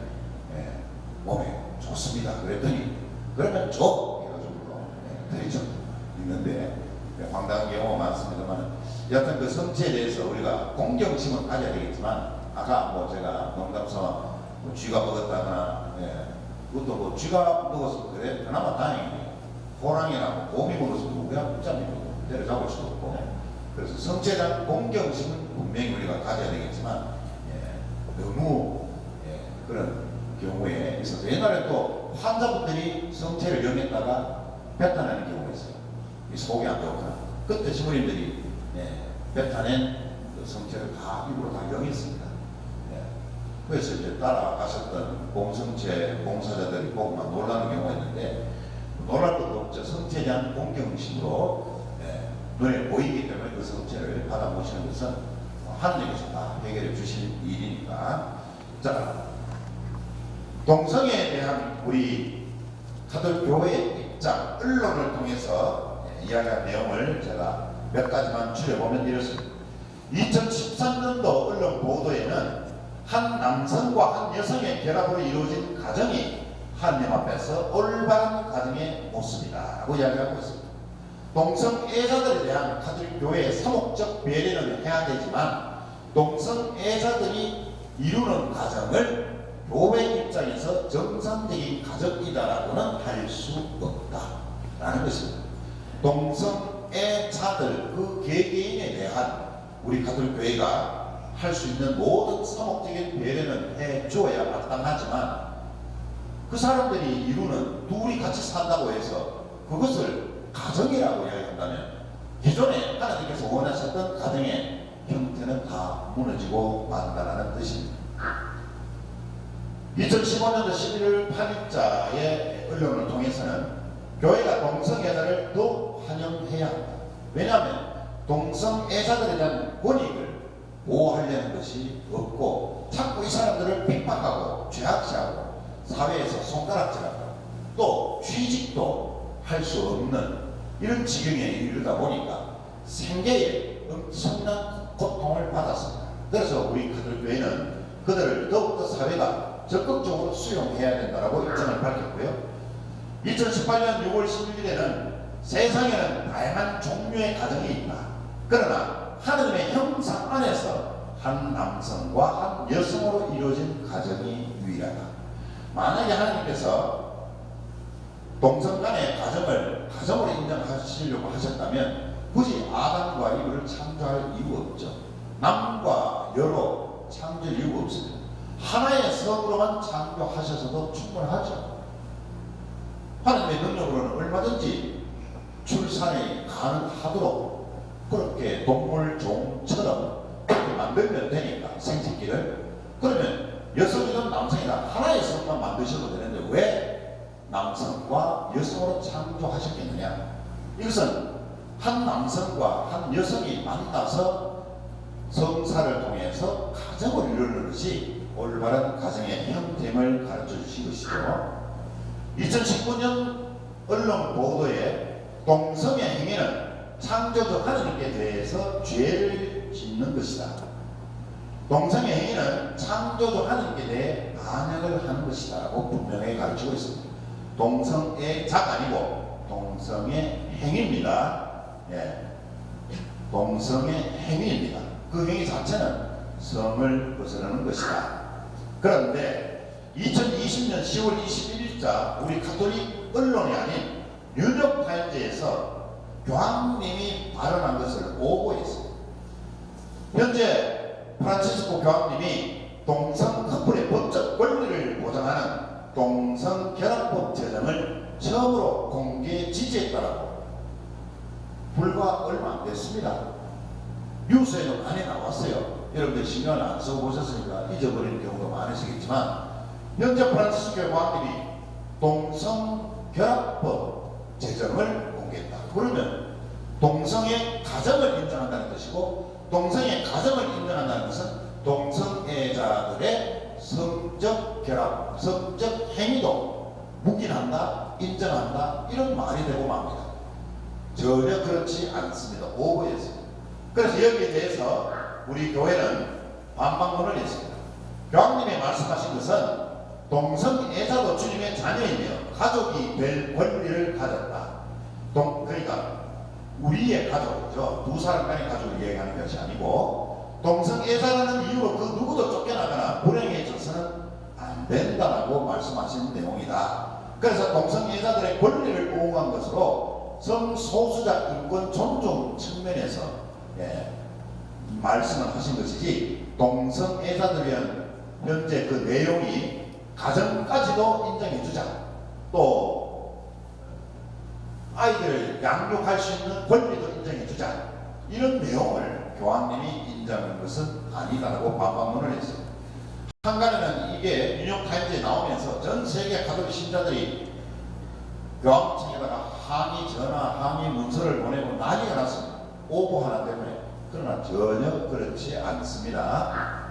몸에 좋습니다. 그랬더니 그러면 줘! 이래가지고 드리죠. 있는데 황당한 경우가 많습니다만 여하튼 그 성체에 대해서 우리가 공경심은 가져야 되겠지만 아까 뭐 제가 농담삼아 뭐 쥐가 먹었다거나 그것도 뭐 쥐가 먹어서 그래 그나마 다행이에요. 호랑이나 뭐 곰이 먹어서 누구야 붙잡히고 때려잡을 수도 없고 그래서 성체에 대한 공경심은 분명히 우리가 가져야 되겠지만 너무 그런 경우에 있어서 옛날에 또 환자분들이 성체를 영했다가 배탄하는 경우가 있어요. 속이 안 좋거나 그때 시부님들이 배탄엔 그 성체를 다 입으로 다 영했습니다. 그래서 이제 따라가셨던 공성체 봉사자들이 보고만 놀라는 경우가 있는데 놀랄 것도 없죠. 성체에 대한 공경심으로 눈에 보이기 때문에 그 성체를 받아 모시는 것은 하느님께서 다 해결해 주실 일이니까. 자, 동성애에 대한 우리 가톨릭 교회의 입장, 언론을 통해서 이야기한 내용을 제가 몇 가지만 추려보면 이렇습니다. 2013년도 언론 보도에는 한 남성과 한 여성의 결합으로 이루어진 가정이 하나님 앞에서 올바른 가정의 모습이다라고 이야기하고 있습니다. 동성애자들에 대한 가톨릭 교회의 사목적 배려는 해야 되지만 동성애자들이 이루는 가정을 교회 입장에서 정상적인 가정이다라고는 할 수 없다라는 것입니다. 동성애자들 그 개개인에 대한 우리 가톨릭 교회가 할 수 있는 모든 사목적인 배려는 해줘야 마땅하지만 그 사람들이 이루는 둘이 같이 산다고 해서 그것을 가정이라고 이야기한다면 기존에 하나님께서 원하셨던 가정의 형태는 다 무너지고 만다라는 뜻입니다. 2015년도 11월 8일자의 언론을 통해서는 교회가 동성애자를 더 환영해야 한다. 왜냐하면 동성애자들에 대한 권익을 보호하려는 것이 없고 자꾸 이 사람들을 핍박하고 죄악시하고 사회에서 손가락질하고 또 취직도 할 수 없는 이런 지경에 이르다 보니까 생계에 엄청난 고통을 받았습니다. 그래서 우리 가톨릭 교회는 그들을 더욱더 사회가 적극적으로 수용해야 된다고 입장을 밝혔고요. 2018년 6월 16일에는 세상에는 다양한 종류의 가정이 있다. 그러나 하느님의 형상 안에서 한 남성과 한 여성으로 이루어진 가정이 유일하다. 만약에 하나님께서 동성 간의 가정으로 인정하시려고 하셨다면 굳이 아담과 이브를 창조할 이유가 없죠. 남과 여로 창조할 이유가 없습니다. 하나의 성으로만 창조하셔서도 충분하죠. 하나님의 능력으로는 얼마든지 출산이 가능하도록 그렇게 동물 종처럼 그렇게 만들면 되니까 생식기를. 그러면 여성이든 남성이든 하나의 성만 만드셔도 되는데 왜 남성과 여성으로 창조하셨겠느냐. 이것은 한 남성과 한 여성이 만나서 성사를 통해서 가정을 이루는 것이 올바른 가정의 형태임을 가르쳐 주신 것이죠. 2019년 언론 보도에 동성애 행위는 창조주 하나님께 대해서 죄를 짓는 것이다. 동성애 행위는 창조주 하나님께 대해 반역을 하는 것이다 라고 분명히 가르치고 있습니다. 동성애자가 아니고 동성애 행위입니다. 동성애 행위입니다. 그 행위 자체는 성을 벗어나는 것이다. 그런데 2020년 10월 21일자 우리 가톨릭 언론이 아닌 뉴욕타임즈에서 교황님이 발언한 것을 오보했습니다. 현재 프란치스코 교황님이 동성 커플의 법적 권리를 보장하는 동성결합법 제정을 처음으로 공개 지지했다라고 불과 얼마 안 됐습니다. 뉴스에도 많이 나왔어요. 여러분들 신경 안 써보셨으니까 잊어버리는 경우도 많으시겠지만 현재 프란치스코 교황님이 동성결합법 제정을 공개했다. 그러면 동성의 가정을 인정한다는 것이고 동성의 가정을 인정한다는 것은 동성애자들의 성적 결합, 성적 행위도 묵인한다, 인정한다 이런 말이 되고 맙니다. 전혀 그렇지 않습니다. 오버했습니다. 그래서 여기에 대해서 우리 교회는 반박문을 했습니다. 교황님이 말씀하신 것은 동성애자도 주님의 자녀이며 가족이 될 권리를 가졌다. 그러니까 우리의 가족이죠. 두 사람 간의 가족을 이야기하는 것이 아니고 동성애자라는 이유로 그 누구도 쫓겨나거나 불행해져서는 안 된다라고 말씀하신 내용이다. 그래서 동성애자들의 권리를 보호한 것으로 성소수자 인권 존중 측면에서 말씀을 하신 것이지 동성애자들에 대한 현재 그 내용이 가정까지도 인정해주자. 또 아이들을 양육할 수 있는 권리도 인정해주자. 이런 내용을 교황님이 인정한 것은 아니다라고 반박문을 했어요. 한간에는 이게 뉴욕타임즈에 나오면서 전 세계 가톨릭 신자들이 교황청에다가 항의 전화, 항의 문서를 보내고 난리가 났습니다. 오보 하나 때문에. 그러나 전혀 그렇지 않습니다.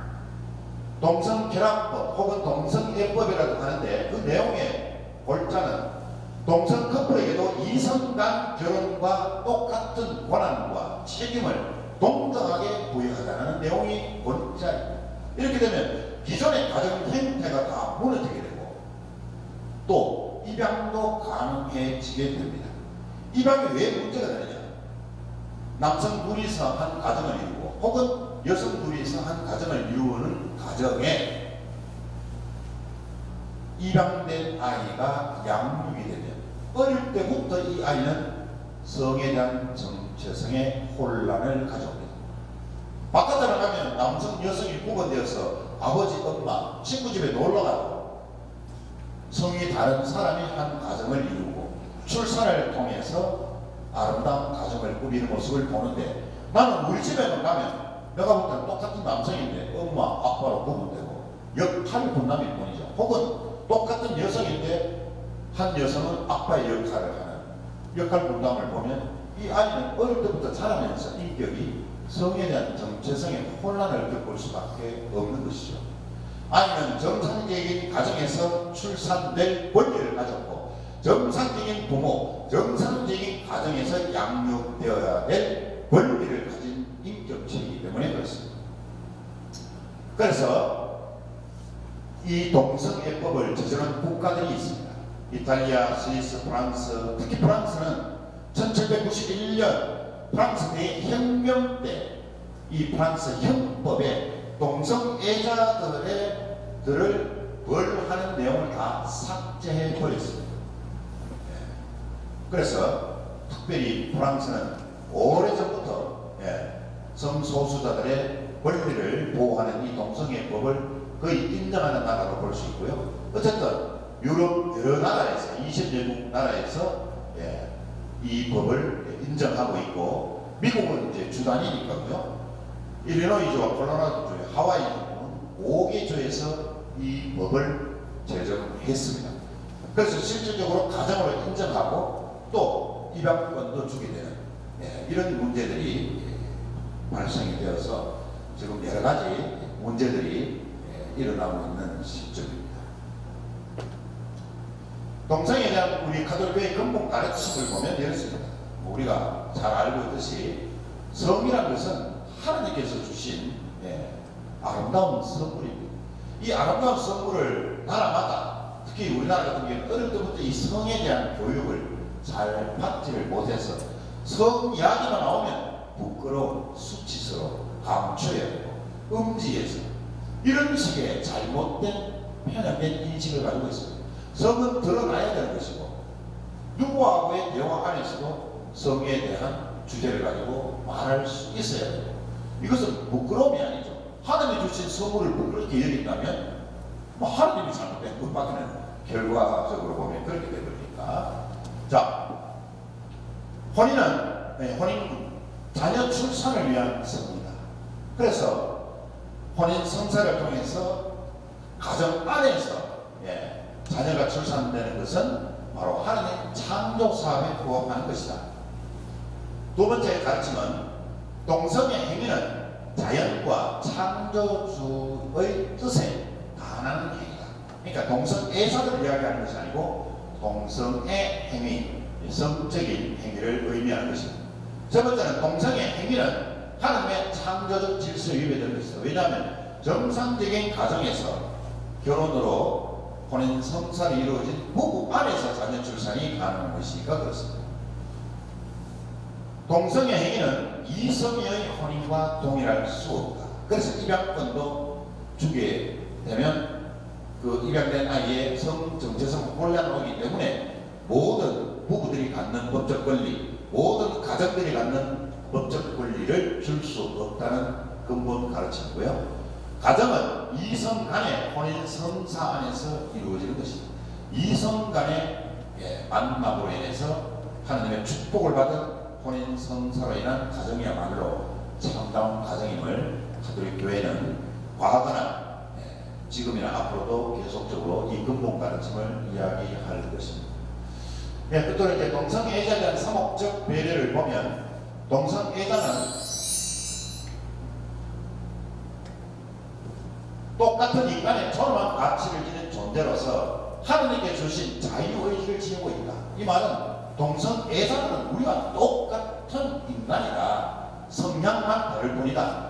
동성결합법 혹은 동성애법이라고 하는데 그 내용의 골자는 동성 커플에게도 이성 간 결혼과 똑같은 권한과 책임을 동등하게 부여하자는 내용이 골자입니다. 이렇게 되면 기존의 가정 형태가 다 무너지게 되고 또 입양도 가능해지게 됩니다. 입양이 왜 문제가 되느냐? 남성 둘이서 한 가정을 이루고 혹은 여성 둘이서 한 가정을 이루는 가정에 입양된 아이가 양육이 되면 어릴 때부터 이 아이는 성에 대한 정체성의 혼란을 가져옵니다. 바깥에 나가면 남성, 여성이 구분되어서 아버지, 엄마, 친구 집에 놀러가고 성이 다른 사람이 한 가정을 이루고 출산을 통해서 아름다운 가정을 꾸미는 모습을 보는데 나는 우리 집에만 가면 내가 볼 때는 똑같은 남성인데 엄마, 아빠로 구분되고 역할 분담일 뿐이죠. 혹은 똑같은 여성인데 한 여성은 아빠의 역할을 하는 역할 분담을 보면 이 아이는 어릴 때부터 자라면서 인격이 성에 대한 정체성의 혼란을 겪을 수밖에 없는 것이죠. 아이는 정상적인 가정에서 출산될 권리를 가졌고 정상적인 부모, 정상적인 가정에서 양육되어야 될 권리를 가진 인격체이기 때문에 그렇습니다. 그래서 이 동성애법을 저지른 국가들이 있습니다. 이탈리아, 스위스, 프랑스, 특히 프랑스는 1791년 프랑스 대혁명 때 이 프랑스 형법에 동성애자들을 벌하는 내용을 다 삭제해 버렸습니다. 그래서 특별히 프랑스는 오래전부터 성소수자들의 권리를 보호하는 이 동성애법을 거의 인정하는 나라로 볼 수 있고요. 어쨌든 유럽 여러 나라에서 20여국 나라에서 이 법을 인정하고 있고 미국은 이제 주단이니까요. 일리노이주와 콜로라도주, 하와이 등은 5개 주에서 이 법을 제정했습니다. 그래서 실질적으로 가정으로 인정하고 또 입양권도 주게 되는 이런 문제들이 발생이 되어서 지금 여러 가지 문제들이 일어나고 있는 시점입니다. 동성애에 대한 우리 가톨교의 근본 가르침을 보면 이렇습니다. 우리가 잘 알고 있듯이 성이라는 것은 하나님께서 주신 아름다운 선물입니다. 이 아름다운 선물을 나라마다 특히 우리나라 같은 경우는 어릴 때부터 이 성에 대한 교육을 잘 받지를 못해서 성 이야기가 나오면 부끄러워, 수치스러워, 감춰야 되고 음지에서 이런 식의 잘못된 편향된 인식을 가지고 있습니다. 성은 드러나야 되는 것이고 누구하고의 대화 안에서도 성에 대한 주제를 가지고 말할 수 있어야 돼요. 이것은 부끄러움이 아니죠. 하나님이 주신 선물을 부끄럽게 여긴다면 하나님이 잘못된 것밖에는 결과적으로 보면 그렇게 되버리니까. 자, 혼인은 자녀 출산을 위한 성입니다. 그래서 혼인 성사를 통해서 가정 안에서 자녀가 출산되는 것은 바로 하나님의 창조 사업에 부합하는 것이다. 두 번째 가르침은 동성애 행위는 자연과 창조주의 뜻에 반하는 행위다. 그러니까 동성애사를 이야기하는 것이 아니고 동성애 행위, 성적인 행위를 의미하는 것입니다. 세 번째는 동성애 행위는 하나님의 창조적 질서에 위배되는 것이다. 왜냐하면 정상적인 가정에서 결혼으로 혼인 성사를 이루어진 부부 안에서 자녀 출산이 가능한 것이니까 그렇습니다. 동성애 행위는 이성의 혼인과 동일할 수 없다. 그래서 입양권도 주게 되면 그 입양된 아이의 성 정체성 혼란이 오기 때문에 모든 부부들이 갖는 법적 권리, 모든 가정들이 갖는 법적 권리를 줄 수 없다는 근본 가르침이고요. 가정은 이성 간의 혼인 성사 안에서 이루어지는 것입니다. 이성 간의 만남으로 인해서 하나님의 축복을 받은 혼인 성사로 인한 가정이야말로 참다운 가정임을 가톨릭 교회는 과거나 지금이나 앞으로도 계속적으로 이 근본 가르침을 이야기할 것입니다. 끝으로 이제 동성애자에 대한 사목적 배려를 보면, 동성애자는 똑같은 인간의 존엄한 가치를 지닌 존재로서 하나님께 주신 자유의지를 지니고 있다. 이 말은 동성애자는 우리가 똑같은 인간이다. 성향만 다를 뿐이다.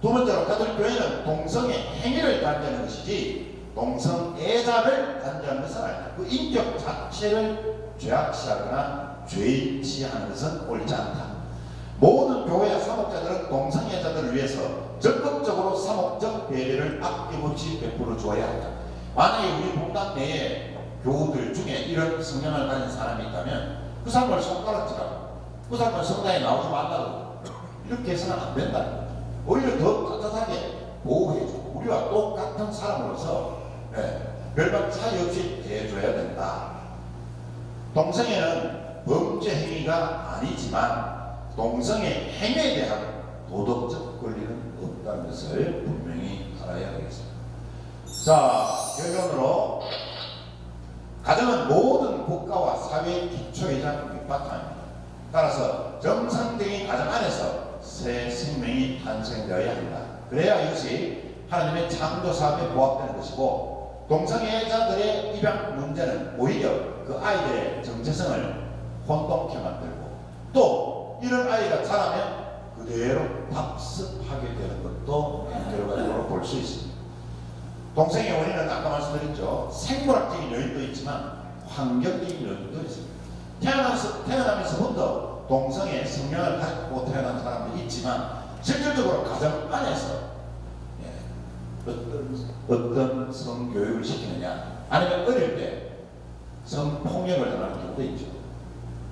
두 번째로 가톨릭 교회는 동성애 행위를 단죄하는 것이지 동성애자를 단죄하는 것은 아니다. 그 인격 자체를 죄악시하거나 죄인시하는 것은 옳지 않다. 모든 교회와 사목자들은 동성애자들을 위해서 적극적으로 사목적 배려를 아낌없이 베풀어 주어야 한다. 만약에 우리 봉당 내에 교우들 중에 이런 성향을 가진 사람이 있다면 그 사람을 손가락질하고 그 사람을 성당에 나오지 말라고 이렇게 해서는 안 된다. 오히려 더 따뜻하게 보호해주고 우리와 똑같은 사람으로서 별반 차이 없이 대해줘야 된다. 동성애는 범죄 행위가 아니지만 동성애 행위에 대한 도덕적 권리는 없다는 것을 분명히 알아야 되겠습니다. 자, 결론으로 가정은 모든 국가와 사회의 기초이자 밑바탕입니다. 따라서 정상적인 가정 안에서 새 생명이 탄생되어야 한다. 그래야 이것이 하나님의 창조 사업에 부합되는 것이고, 동성애자들의 입양 문제는 오히려 그 아이들의 정체성을 혼동케 만들고, 또 이런 아이가 자라면 그대로 답습하게 되는 것도 결과적으로 볼 수 있습니다. 동성애 원인은 아까 말씀드렸죠. 생물학적인 요인도 있지만 환경적인 요인도 있습니다. 태어나면서부터 동성애 성향을 갖고 태어난 사람도 있지만 실질적으로 가정 안에서 어떤 성교육을 시키느냐, 아니면 어릴 때 성폭력을 당하는 경우도 있죠.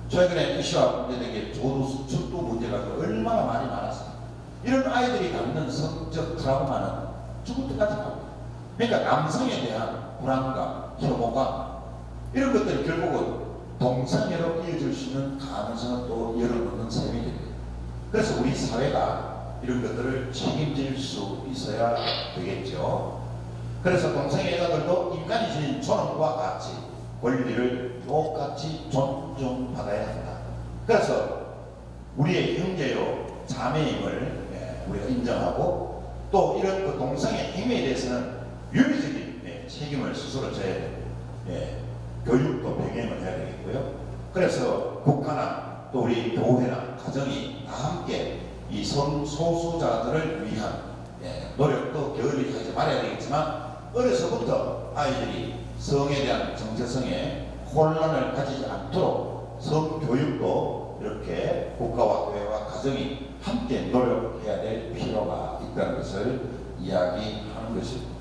최근에 이슈와 문제되게 조두 문제가 얼마나 많이 많았습니다. 이런 아이들이 갖는 성적 트라우마는 죽을 때까지 갑니다. 그러니까 남성에 대한 불안감, 혐오감, 이런 것들이 결국은 동성애로 이어질 수 있는 가능성은 또 열어놓는 셈이 됩니다. 그래서 우리 사회가 이런 것들을 책임질 수 있어야 되겠죠. 그래서 동성애자들도 인간이 지닌 존엄과 가치, 권리를 똑같이 존중받아야 한다. 그래서 우리의 형제요 자매임을 우리가 인정하고, 또 이런 그 동성애 행위에 대해서는 윤리적인 책임을 스스로 져야 되고, 교육도 병행을 해야 되겠고요. 그래서 국가나 또 우리 교회나 가정이 다 함께 이 소수자들을 위한 노력도 게을리 하지 말아야 되겠지만, 어려서부터 아이들이 성에 대한 정체성에 혼란을 가지지 않도록 성교육도 이렇게 국가와 교회와 가정이 함께 노력해야 될 필요가 있다는 것을 이야기하는 것입니다.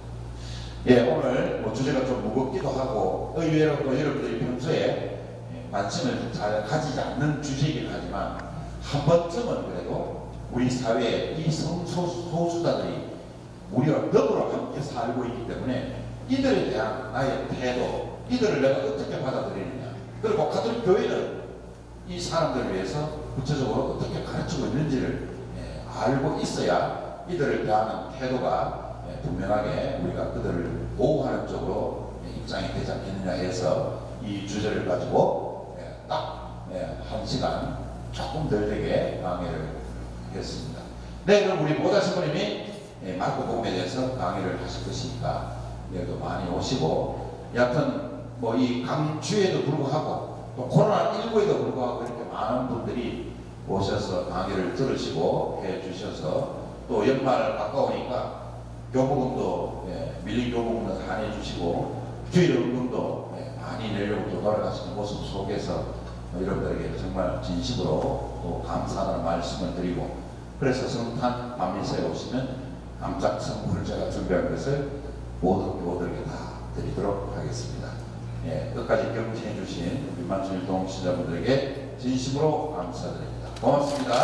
오늘 주제가 좀 무겁기도 하고 의외로 또 여러분들이 평소에 관심을 잘 가지지 않는 주제이긴 하지만, 한 번쯤은 그래도 우리 사회에 이 성소수자들이 우리와 더불어 함께 살고 있기 때문에 이들에 대한 나의 태도, 이들을 내가 어떻게 받아들이느냐, 그리고 가톨릭 교회는 이 사람들을 위해서 구체적으로 어떻게 가르치고 있는지를 알고 있어야 이들을 대하는 태도가 분명하게 우리가 그들을 보호하는 쪽으로 입장이 되지 않겠느냐 해서 이 주제를 가지고 딱 1시간 조금 덜 되게 강의를 했습니다. 그럼 우리 모자 신부님이 마르코복음에 대해서 강의를 하실 것이니까 내일도 많이 오시고, 여하튼 뭐 이 강추에도 불구하고 또 코로나19에도 불구하고 이렇게 많은 분들이 오셔서 강의를 들으시고 해주셔서, 또 연말 가까우니까 교복음도 밀린 교복음도 다 내주시고 주일 은금도 많이 내려고 또 돌아가시는 모습 속에서 여러분들에게 정말 진심으로 또 감사하는 말씀을 드리고, 그래서 성탄 만민사에 오시면 깜짝 선물을 제가 준비한 것을 모든 교우들에게 다 드리도록 하겠습니다. 끝까지 경청해 주신 민만주일동 시청자분들에게 진심으로 감사드립니다. 고맙습니다.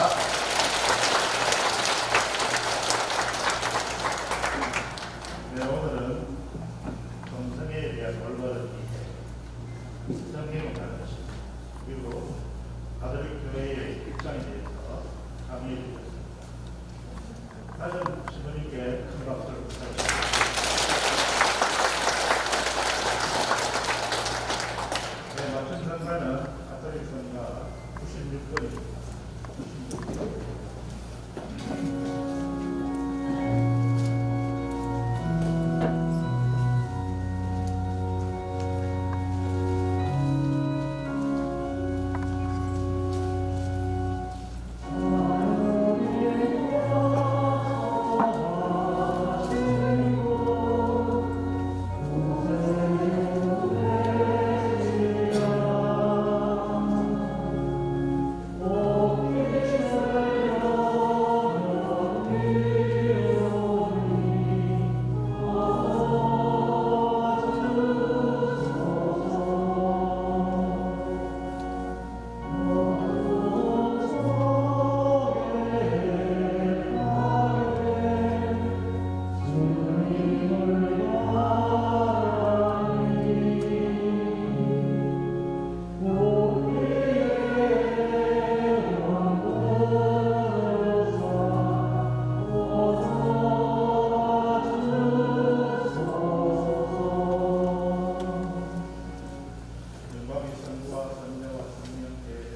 영광의 성부와 성녀와 성령께